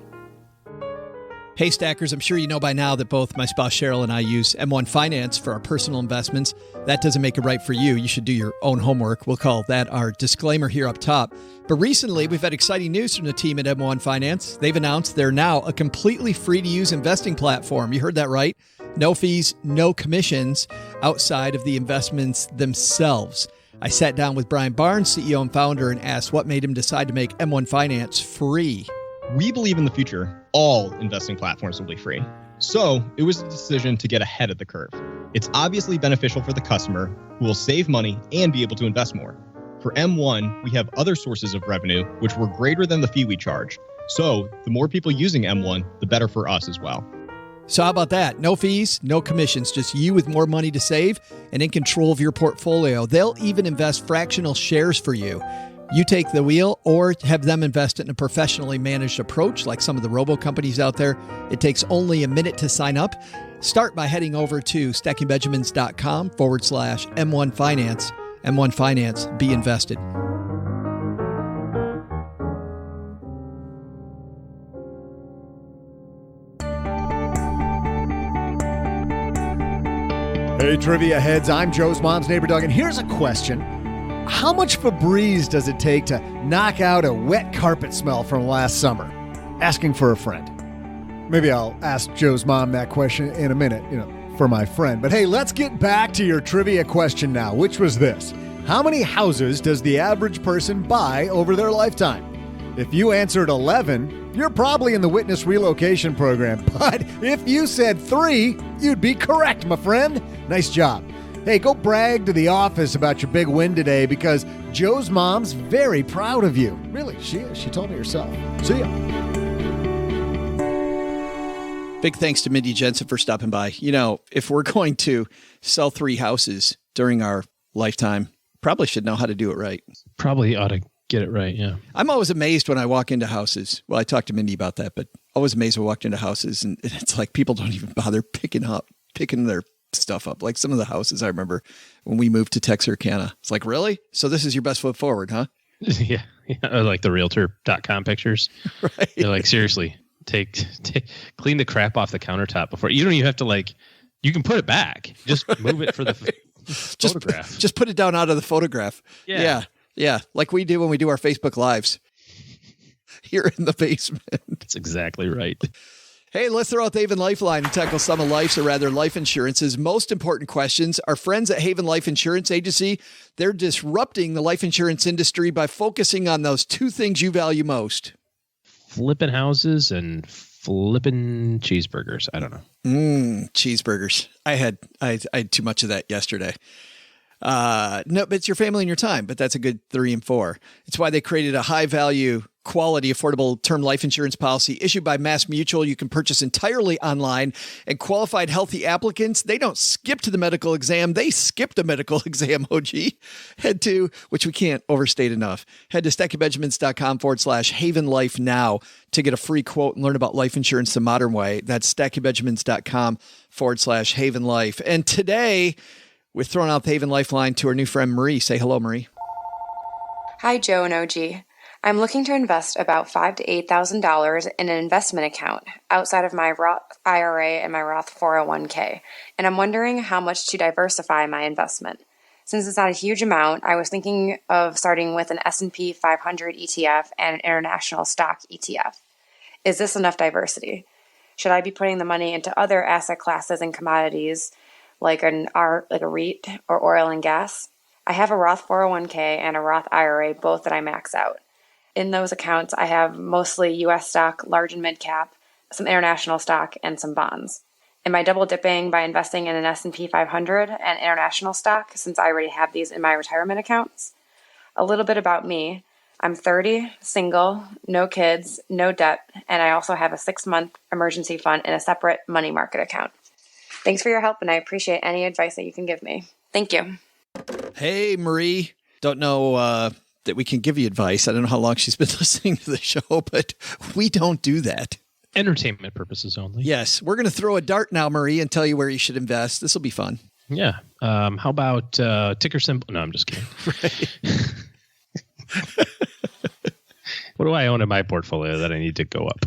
Hey, Stackers, I'm sure you know by now that both my spouse Cheryl and I use M1 Finance for our personal investments. That doesn't make it right for you. You should do your own homework. We'll call that our disclaimer here up top. But recently, we've had exciting news from the team at M1 Finance. They've announced they're now a completely free-to-use investing platform. You heard that right. No fees, no commissions outside of the investments themselves. I sat down with Brian Barnes, CEO and founder, and asked what made him decide to make M1 Finance free. We believe in the future, all investing platforms will be free. So it was a decision to get ahead of the curve. It's obviously beneficial for the customer, who will save money and be able to invest more. For M1, we have other sources of revenue which were greater than the fee we charge. So the more people using M1, the better for us as well. So how about that? No fees, no commissions, just you with more money to save and in control of your portfolio. They'll even invest fractional shares for you. You take the wheel or have them invest in a professionally managed approach like some of the robo companies out there. It takes only a minute to sign up. Start by heading over to stackingbenjamins.com/M1 Finance. M1 Finance, be invested. Hey, trivia heads, I'm Joe's mom's neighbor, Doug, and here's a question. How much Febreze does it take to knock out a wet carpet smell from last summer? Asking for a friend. Maybe I'll ask Joe's mom that question in a minute, for my friend. But hey, let's get back to your trivia question now, which was this. How many houses does the average person buy over their lifetime? If you answered 11, you're probably in the witness relocation program. But if you said 3, you'd be correct, my friend. Nice job. Hey, go brag to the office about your big win today because Joe's mom's very proud of you. Really, she is. She told me herself. See ya. Big thanks to Mindy Jensen for stopping by. If we're going to sell 3 houses during our lifetime, probably should know how to do it right. Probably ought to get it right, yeah. I'm always amazed when I walk into houses. Well, I talked to Mindy about that, but always amazed when I walked into houses and it's like people don't even bother picking their stuff up. Like some of the houses I remember when we moved to Texarkana. It's like, really? So this is your best foot forward, huh? Yeah. Or like the realtor.com pictures. Right. They're like, seriously, clean the crap off the countertop before. You don't even have to you can put it back. Just move it for the photograph. Just put it down out of the photograph. Yeah. Yeah. Like we do when we do our Facebook Lives here in the basement. That's exactly right. Hey, let's throw out the Haven Lifeline and tackle some of life's, or rather life insurance's most important questions. Our friends at Haven Life Insurance Agency, they're disrupting the life insurance industry by focusing on those 2 things you value most. Flipping houses and flipping cheeseburgers. I don't know. Cheeseburgers. I had too much of that yesterday. No, but it's your family and your time, but that's a good 3 and 4. It's why they created a high value, quality, affordable term life insurance policy issued by Mass Mutual. You can purchase entirely online, and qualified healthy applicants, they don't skip to the medical exam. They skip the medical exam, OG. Which we can't overstate enough. Head to stackingbenjamins.com/Haven Life now to get a free quote and learn about life insurance the modern way. That's stackingbenjamins.com/Haven Life. And today, we're throwing out the Haven Lifeline to our new friend, Marie. Say hello, Marie. Hi, Joe and OG. I'm looking to invest about $5,000 to $8,000 in an investment account outside of my Roth IRA and my Roth 401k, and I'm wondering how much to diversify my investment. Since it's not a huge amount, I was thinking of starting with an S&P 500 ETF and an international stock ETF. Is this enough diversity? Should I be putting the money into other asset classes and commodities like a REIT or oil and gas? I have a Roth 401k and a Roth IRA, both that I max out. In those accounts, I have mostly U.S. stock, large and mid cap, some international stock, and some bonds. Am I double dipping by investing in an S&P 500 and international stock since I already have these in my retirement accounts? A little bit about me. I'm 30, single, no kids, no debt, and I also have a 6-month emergency fund in a separate money market account. Thanks for your help, and I appreciate any advice that you can give me. Thank you. Hey, Marie. Don't know that we can give you advice. I don't know how long she's been listening to the show, but we don't do that. Entertainment purposes only. Yes. We're going to throw a dart now, Marie, and tell you where you should invest. This will be fun. Yeah. How about ticker symbol? No, I'm just kidding. Right. What do I own in my portfolio that I need to go up?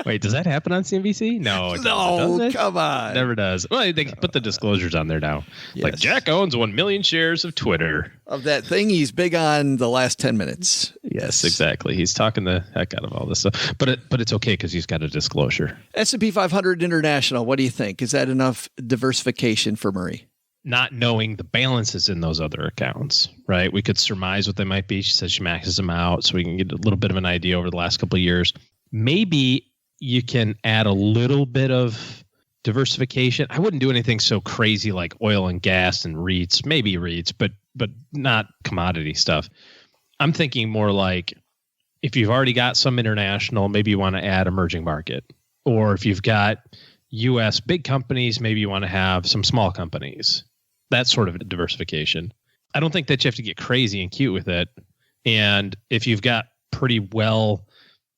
Wait, does that happen on CNBC? No, no, come on. Never does. Well, they put the disclosures on there now. Yes. Like Jack owns 1 million shares of Twitter. Of that thing he's big on the last 10 minutes. Yes, exactly. He's talking the heck out of all this stuff. But it's okay because he's got a disclosure. S&P 500 International, what do you think? Is that enough diversification for Marie? Not knowing the balances in those other accounts, right? We could surmise what they might be. She says she maxes them out so we can get a little bit of an idea over the last couple of years. Maybe you can add a little bit of diversification, I wouldn't do anything so crazy like oil and gas and REITs, maybe REITs, but not commodity stuff. I'm thinking more like if you've already got some international, maybe you want to add emerging market. Or if you've got U.S. big companies, maybe you want to have some small companies. That sort of diversification. I don't think that you have to get crazy and cute with it. And if you've got pretty well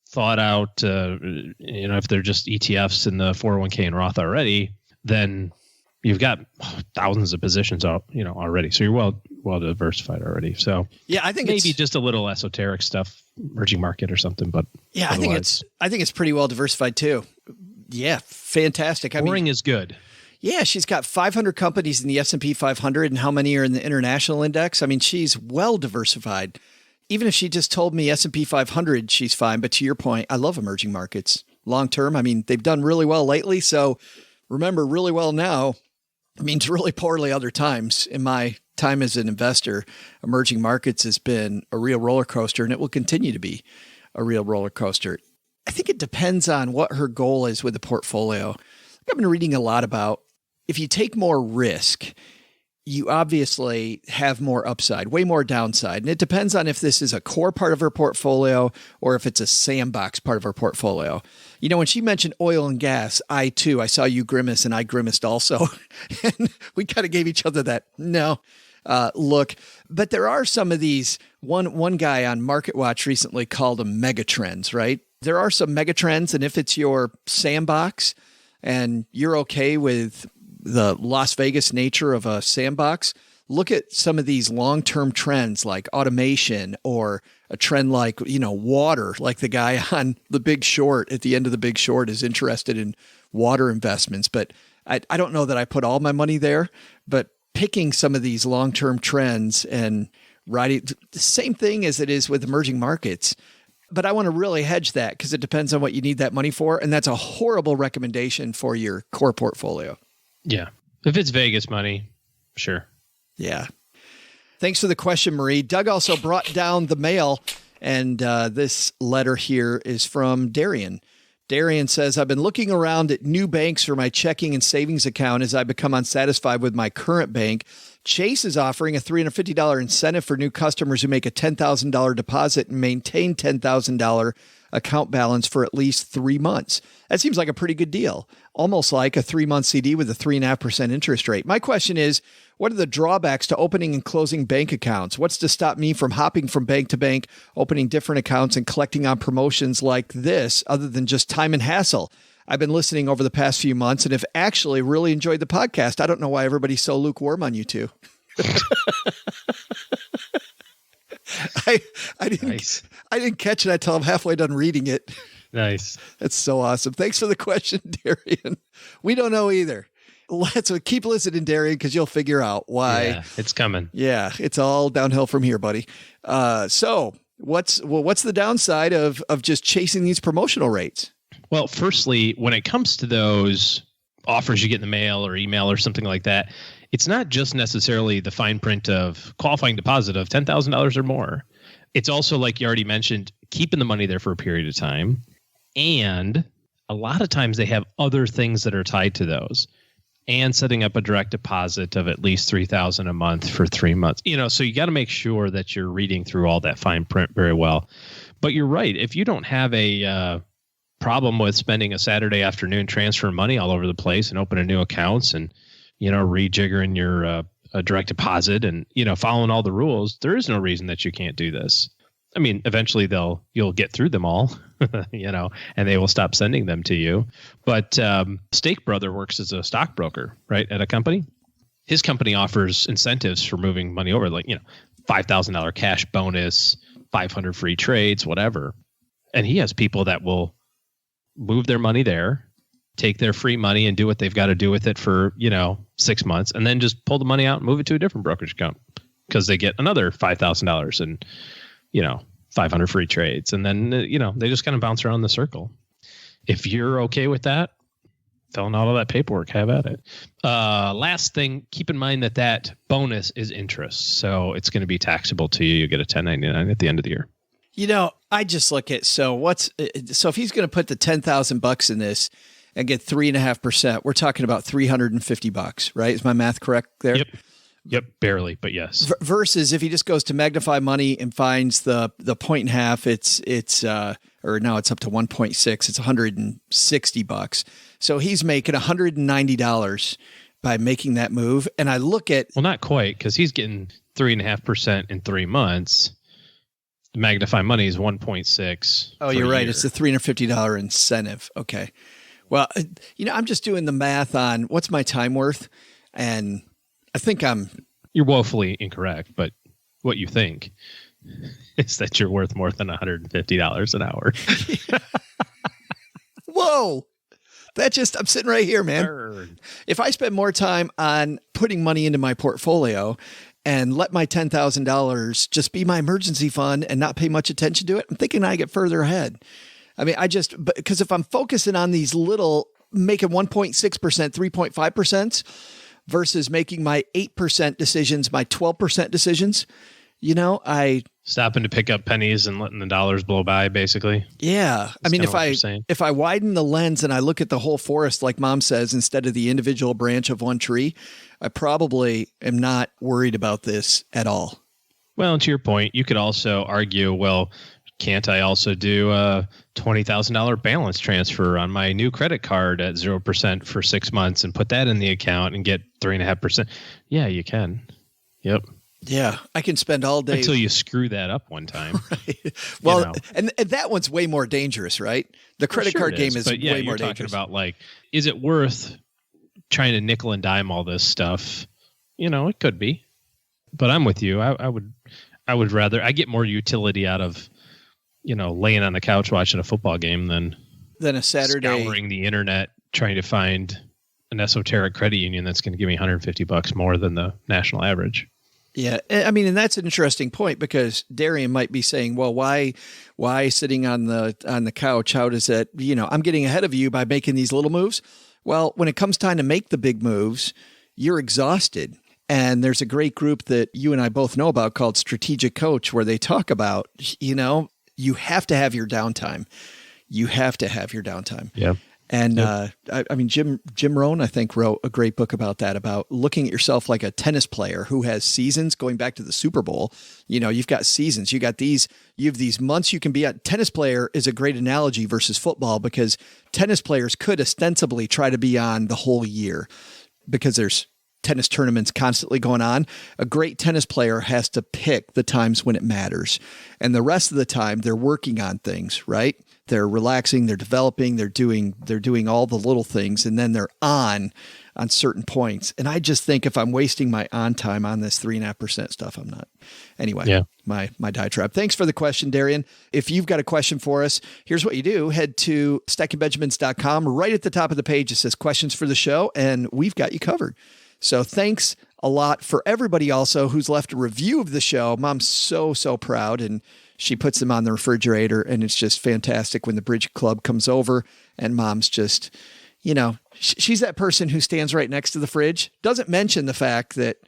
thought out, if they're just ETFs in the 401k and Roth already, then you've got thousands of positions already. So you're well diversified already. So yeah, I think maybe just a little esoteric stuff, emerging market or something. But yeah, I think it's pretty well diversified too. Yeah, fantastic. Boring is good. Yeah, she's got 500 companies in the S&P 500, and how many are in the international index? I mean, she's well diversified. Even if she just told me S&P 500, she's fine. But to your point, I love emerging markets long term. I mean, they've done really well lately. So remember, really well now means really poorly other times. In my time as an investor, emerging markets has been a real roller coaster, and it will continue to be a real roller coaster. I think it depends on what her goal is with the portfolio. I've been reading a lot about if you take more risk, you obviously have more upside, way more downside. And it depends on if this is a core part of her portfolio or if it's a sandbox part of her portfolio. You know, when she mentioned oil and gas, I saw you grimace and I grimaced also. And we kind of gave each other that look. But there are some of these, one guy on MarketWatch recently called them megatrends, right? There are some megatrends, and if it's your sandbox and you're okay with the Las Vegas nature of a sandbox, look at some of these long-term trends like automation, or a trend like, water, like the guy on The Big Short at the end of The Big Short is interested in water investments. But I don't know that I put all my money there, but picking some of these long-term trends and riding the same thing as it is with emerging markets. But I want to really hedge that because it depends on what you need that money for. And that's a horrible recommendation for your core portfolio. Yeah. If it's Vegas money, sure. Yeah. Thanks for the question, Marie. Doug also brought down the mail, and this letter here is from Darian. Darian says, I've been looking around at new banks for my checking and savings account as I become unsatisfied with my current bank. Chase is offering a $350 incentive for new customers who make a $10,000 deposit and maintain $10,000 account balance for at least 3 months. That seems like a pretty good deal, almost like a 3-month CD with a 3.5% interest rate. My question is, what are the drawbacks to opening and closing bank accounts? What's to stop me from hopping from bank to bank, opening different accounts and collecting on promotions like this, other than just time and hassle? I've been listening over the past few months and have actually really enjoyed the podcast. I don't know why everybody's so lukewarm on you two. I didn't catch it until I'm halfway done reading it. Nice. That's so awesome. Thanks for the question, Darian. We don't know either. Let's keep listening, Darian, because you'll figure out why. Yeah, it's coming. Yeah, it's all downhill from here, buddy. So what's the downside of just chasing these promotional rates? Well, firstly, when it comes to those offers you get in the mail or email or something like that, it's not just necessarily the fine print of qualifying deposit of $10,000 or more. It's also, like you already mentioned, keeping the money there for a period of time. And a lot of times they have other things that are tied to those, and setting up a direct deposit of at least $3,000 a month for 3 months. So you got to make sure that you're reading through all that fine print very well. But you're right. If you don't have a problem with spending a Saturday afternoon transferring money all over the place and opening new accounts and, rejiggering your direct deposit and, following all the rules, there is no reason that you can't do this. I mean, eventually you'll get through them all, and they will stop sending them to you. But Stake Brother works as a stockbroker, right, at a company. His company offers incentives for moving money over, like, $5,000 cash bonus, 500 free trades, whatever. And he has people that will move their money there, take their free money and do what they've got to do with it for, 6 months, and then just pull the money out and move it to a different brokerage account because they get another $5,000 and, 500 free trades. And then, they just kind of bounce around the circle. If you're okay with that, filling out all that paperwork, have at it. Last thing, keep in mind that bonus is interest. So it's going to be taxable to you. You get a 1099 at the end of the year. I just look at, so if he's going to put the $10,000 in this, and get 3.5%, we're talking about $350, right? Is my math correct there? Yep, barely, but yes. Versus if he just goes to Magnify Money and finds the 1.5, or now it's up to 1.6, it's $160. So he's making $190 by making that move. And I look at... Well, not quite, because he's getting 3.5% in 3 months. Magnify Money is 1.6. Oh, you're right. It's the $350 incentive. Okay. Well, I'm just doing the math on what's my time worth, and I think You're woefully incorrect, but what you think is that you're worth more than $150 an hour. Whoa. I'm sitting right here, man. Burn. If I spend more time on putting money into my portfolio and let my $10,000 just be my emergency fund and not pay much attention to it, I'm thinking I get further ahead. I mean, because if I'm focusing on these little, making 1.6%, 3.5%, versus making my 8% decisions, my 12% decisions, I stopping to pick up pennies and letting the dollars blow by, basically. Yeah. I mean, if I widen the lens and I look at the whole forest, like Mom says, instead of the individual branch of one tree, I probably am not worried about this at all. Well, and to your point, you could also argue, well, can't I also do a $20,000 balance transfer on my new credit card at 0% for 6 months and put that in the account and get 3.5%? Yeah, you can. Yep. Yeah, I can spend all day until you screw that up one time. Right. Well, and that one's way more dangerous, right? The credit card game is way more dangerous. Talking about is it worth trying to nickel and dime all this stuff? It could be, but I'm with you. I would rather. I get more utility out of laying on the couch watching a football game than a Saturday scouring the internet trying to find an esoteric credit union that's going to give me $150 more than the national average. Yeah. I mean, and that's an interesting point, because Darian might be saying, well, why sitting on the couch? How does that, I'm getting ahead of you by making these little moves. Well, when it comes time to make the big moves, you're exhausted. And there's a great group that you and I both know about called Strategic Coach, where they talk about, you have to have your downtime. Yeah. And I mean, Jim Rohn, I think, wrote a great book about that, about looking at yourself like a tennis player who has seasons. Going back to the Super Bowl, you've got seasons. You have these months you can be on. Tennis player is a great analogy versus football, because tennis players could ostensibly try to be on the whole year because there's tennis tournaments constantly going on. A great tennis player has to pick the times when it matters. And the rest of the time they're working on things, right? They're relaxing, they're developing, they're doing all the little things, and then they're on certain points. And I just think if I'm wasting my on time on this 3.5% stuff, I'm not. Anyway, yeah. My diatribe. Thanks for the question, Darian. If you've got a question for us, here's what you do. Head to stackingbenjamins.com. Right at the top of the page, it says questions for the show, and we've got you covered. So thanks a lot for everybody also who's left a review of the show. Mom's so proud, and she puts them on the refrigerator, and it's just fantastic when the Bridge Club comes over, and Mom's just, she's that person who stands right next to the fridge, doesn't mention the fact that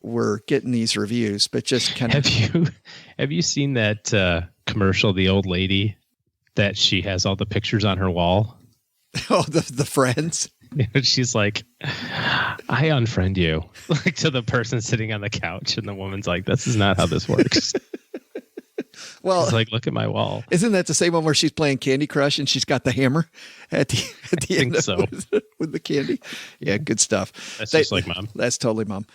we're getting these reviews, but just kind of. Have you seen that commercial, the old lady that she has all the pictures on her wall? Oh, the friends. She's like, I unfriend you, to the person sitting on the couch, and the woman's like, this is not how this works. Well, it's like, look at my wall. Isn't that the same one where she's playing Candy Crush and she's got the hammer at the end with the candy? Yeah, good stuff. That's just like Mom. That's totally Mom.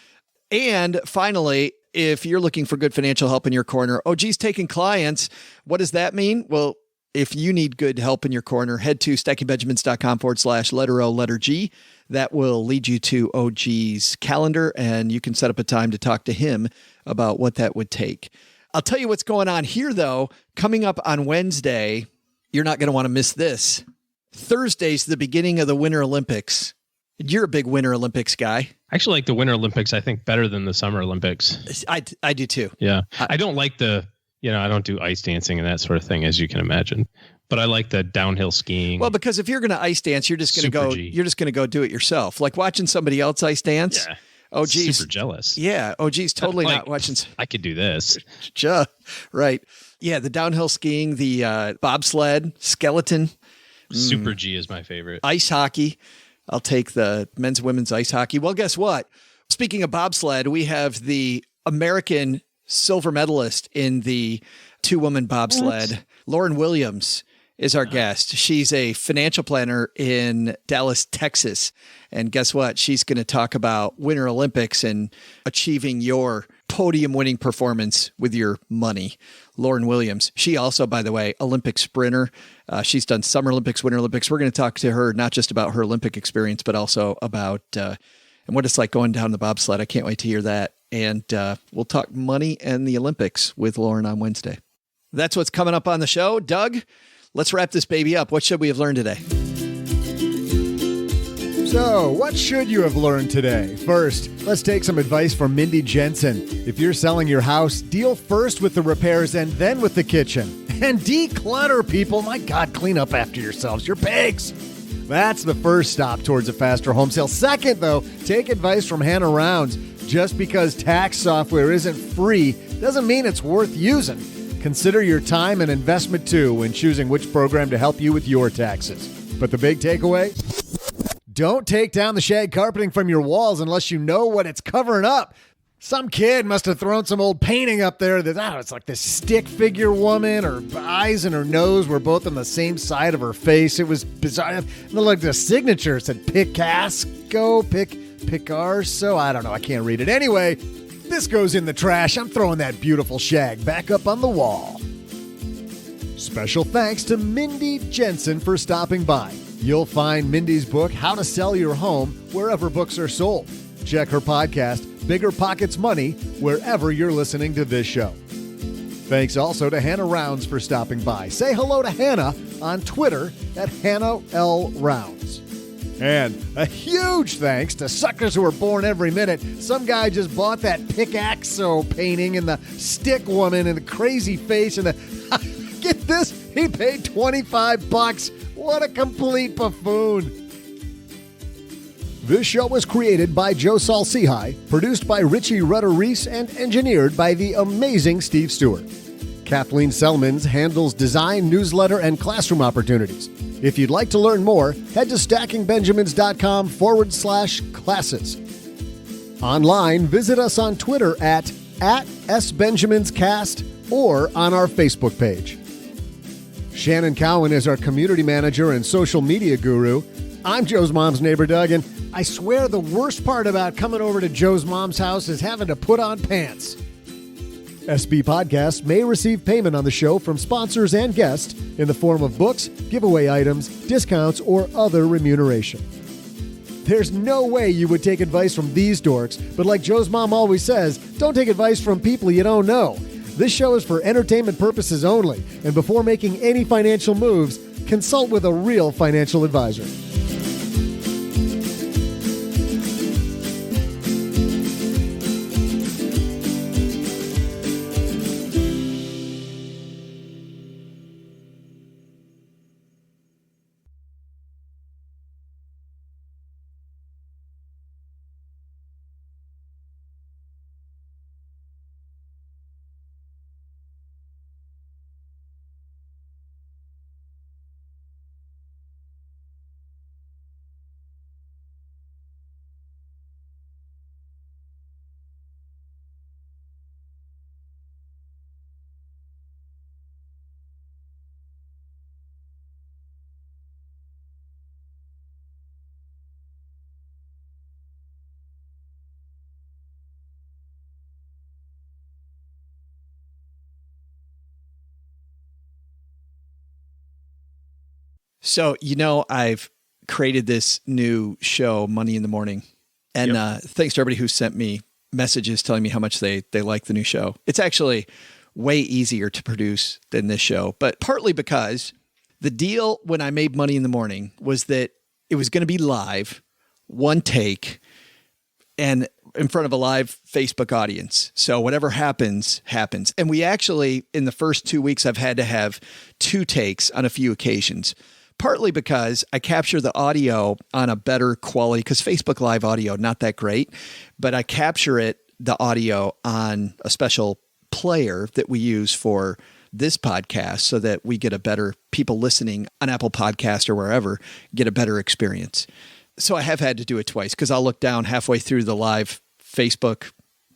And finally, if you're looking for good financial help in your corner, OG's taking clients. What does that mean? Well, if you need good help in your corner, head to stackingbenjamins.com/letter-O-letter-G. That will lead you to OG's calendar, and you can set up a time to talk to him about what that would take. I'll tell you what's going on here, though. Coming up on Wednesday, you're not going to want to miss this. Thursday's the beginning of the Winter Olympics. You're a big Winter Olympics guy. I actually like the Winter Olympics, I think, better than the Summer Olympics. I do too. Yeah. I don't like I don't do ice dancing and that sort of thing, as you can imagine. But I like the downhill skiing. Well, because if you're going to ice dance, you're just going to go. You're just going to go do it yourself. Like watching somebody else ice dance. Yeah. Oh, geez. Super jealous. Yeah. Oh, geez. Totally not watching. I could do this. Right. Yeah. The downhill skiing, the bobsled, skeleton. Super G is my favorite. Ice hockey. I'll take the men's and women's ice hockey. Well, guess what? Speaking of bobsled, we have the American silver medalist in the 2-woman bobsled. Lauren Williams is our guest. She's a financial planner in Dallas, Texas. And guess what? She's going to talk about Winter Olympics and achieving your podium-winning performance with your money. Lauren Williams. She also, by the way, Olympic sprinter. She's done Summer Olympics, Winter Olympics. We're going to talk to her not just about her Olympic experience, but also about and what it's like going down the bobsled. I can't wait to hear that. And we'll talk money and the Olympics with Lauren on Wednesday. That's what's coming up on the show. Doug, let's wrap this baby up. What should we have learned today? So, what should you have learned today? First, let's take some advice from Mindy Jensen. If you're selling your house, deal first with the repairs and then with the kitchen. And declutter, people. My God, clean up after yourselves. You're pigs. That's the first stop towards a faster home sale. Second, though, take advice from Hannah Rounds. Just because tax software isn't free doesn't mean it's worth using. Consider your time and investment, too, when choosing which program to help you with your taxes. But the big takeaway? Don't take down the shag carpeting from your walls unless you know what it's covering up. Some kid must have thrown some old painting up there that, I don't know, it's like this stick figure woman. Her eyes and her nose were both on the same side of her face. It was bizarre. It looked like the signature said Picasso, Picarso. I don't know. I can't read it. Anyway, this goes in the trash. I'm throwing that beautiful shag back up on the wall. Special thanks to Mindy Jensen for stopping by. You'll find Mindy's book, How to Sell Your Home, wherever books are sold. Check her podcast, BiggerPockets Money, wherever you're listening to this show. Thanks also to Hannah Rounds for stopping by. Say hello to Hannah on Twitter at Hannah L. Rounds. And a huge thanks to suckers who are born every minute. Some guy just bought that Picasso painting and the stick woman and the crazy face and the... Get this, he paid $25. What a complete buffoon. This show was created by Joe Saul-Sehy, produced by Richie Rutter-Reese, and engineered by the amazing Steve Stewart. Kathleen Selmans handles design, newsletter, and classroom opportunities. If you'd like to learn more, head to stackingbenjamins.com/classes. Online, visit us on Twitter at @SBenjaminsCast or on our Facebook page. Shannon Cowan is our community manager and social media guru. I'm Joe's mom's neighbor, Doug, and I swear the worst part about coming over to Joe's mom's house is having to put on pants. SB Podcasts may receive payment on the show from sponsors and guests in the form of books, giveaway items, discounts, or other remuneration. There's no way you would take advice from these dorks, but like Joe's mom always says, don't take advice from people you don't know. This show is for entertainment purposes only, and before making any financial moves, consult with a real financial advisor. So, I've created this new show, Money in the Morning. And thanks to everybody who sent me messages telling me how much they like the new show. It's actually way easier to produce than this show, but partly because the deal when I made Money in the Morning was that it was going to be live, one take, and in front of a live Facebook audience. So whatever happens, happens. And we actually, in the first 2 weeks, I've had to have 2 takes on a few occasions. Partly because I capture the audio on a better quality, because Facebook Live audio, not that great, but I capture the audio on a special player that we use for this podcast so that we get a better, people listening on Apple Podcast or wherever, get a better experience. So I have had to do it twice because I'll look down halfway through the live Facebook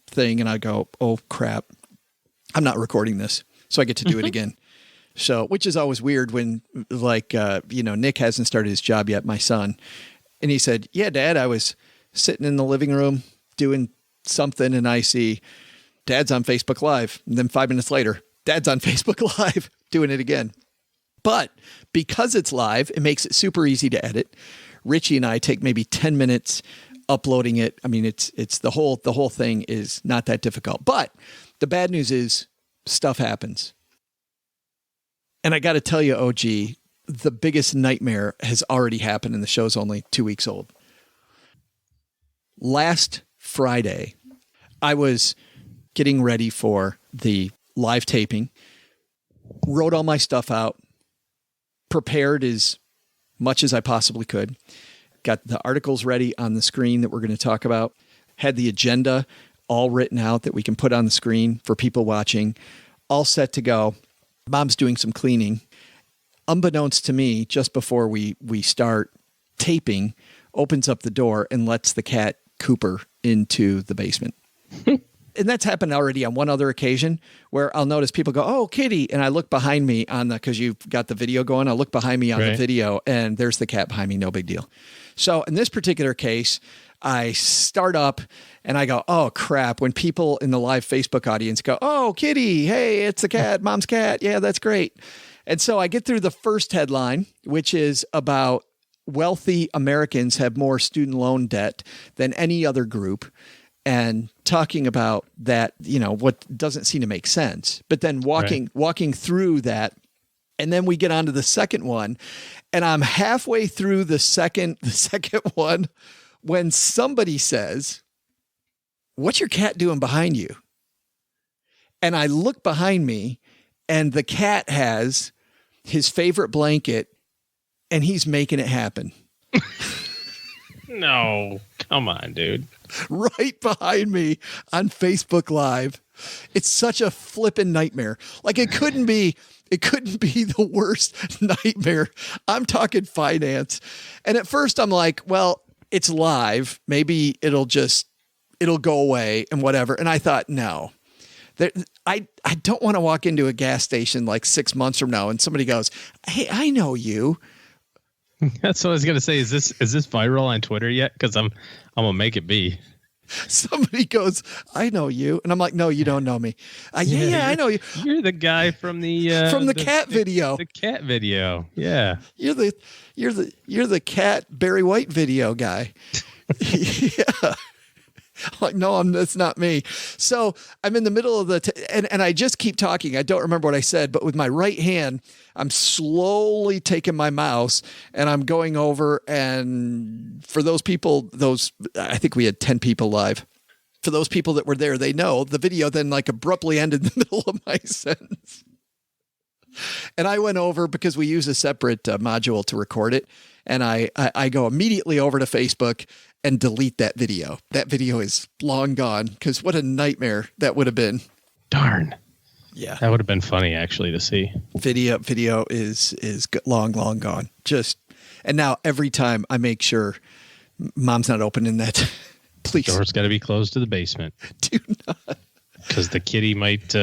thing and I go, oh crap, I'm not recording this. So I get to do it again. So, which is always weird when Nick hasn't started his job yet, my son. And he said, yeah, Dad, I was sitting in the living room doing something and I see Dad's on Facebook Live. And then 5 minutes later, Dad's on Facebook Live doing it again. But because it's live, it makes it super easy to edit. Richie and I take maybe 10 minutes uploading it. I mean, it's the whole thing is not that difficult. But the bad news is stuff happens. And I got to tell you, OG, the biggest nightmare has already happened and the show's only 2 weeks old. Last Friday, I was getting ready for the live taping, wrote all my stuff out, prepared as much as I possibly could, got the articles ready on the screen that we're going to talk about, had the agenda all written out that we can put on the screen for people watching, all set to go. Mom's doing some cleaning. Unbeknownst to me, just before we start taping, opens up the door and lets the cat Cooper into the basement. And that's happened already on one other occasion where I'll notice people go, oh, kitty. And I look behind me because you've got the video going. I look behind me on the video and there's the cat behind me. No big deal. So in this particular case, I start up and I go, oh, crap. When people in the live Facebook audience go, oh, kitty, hey, it's the cat, Mom's cat. Yeah, that's great. And so I get through the first headline, which is about wealthy Americans have more student loan debt than any other group. And talking about that, what doesn't seem to make sense. But then walking through that, and then we get on to the second one, and I'm halfway through the second one when somebody says, "What's your cat doing behind you?" And I look behind me, and the cat has his favorite blanket, and he's making it happen. No, come on, dude. Right behind me on Facebook Live. It's such a flippin' nightmare. Like it couldn't be the worst nightmare. I'm talking finance. And at first I'm like, well, it's live. Maybe it'll go away and whatever. And I thought, no. I don't want to walk into a gas station like 6 months from now and somebody goes, hey, I know you. That's what I was going to say. Is this viral on Twitter yet? Because I'm going to make it be. Somebody goes, I know you. And I'm like, no, you don't know me. Yeah, I know you. You're the guy from the cat video. The cat video. Yeah. You're the cat Barry White video guy. Yeah. Like, no, that's not me. So I'm in the middle of and I just keep talking. I don't remember what I said, but with my right hand, I'm slowly taking my mouse and I'm going over. And for those people, I think we had 10 people live. For those people that were there, they know the video then like abruptly ended in the middle of my sentence. And I went over because we use a separate module to record it. And I go immediately over to Facebook and delete that video. That video is long gone because what a nightmare that would have been. Darn. Yeah. That would have been funny actually to see. Video is long gone. And now every time I make sure Mom's not opening that. Please. Door's got to be closed to the basement. Do not. Because the kitty might...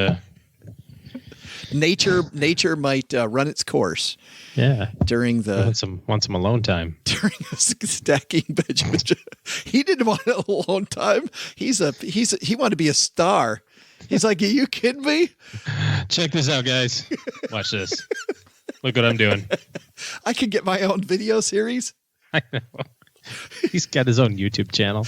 Nature might run its course. Yeah. During the want some alone time. During a stacking Benjamin. He didn't want a alone time. He wanted to be a star. He's like, are you kidding me? Check this out, guys. Watch this. Look what I'm doing. I could get my own video series. I know. He's got his own YouTube channel.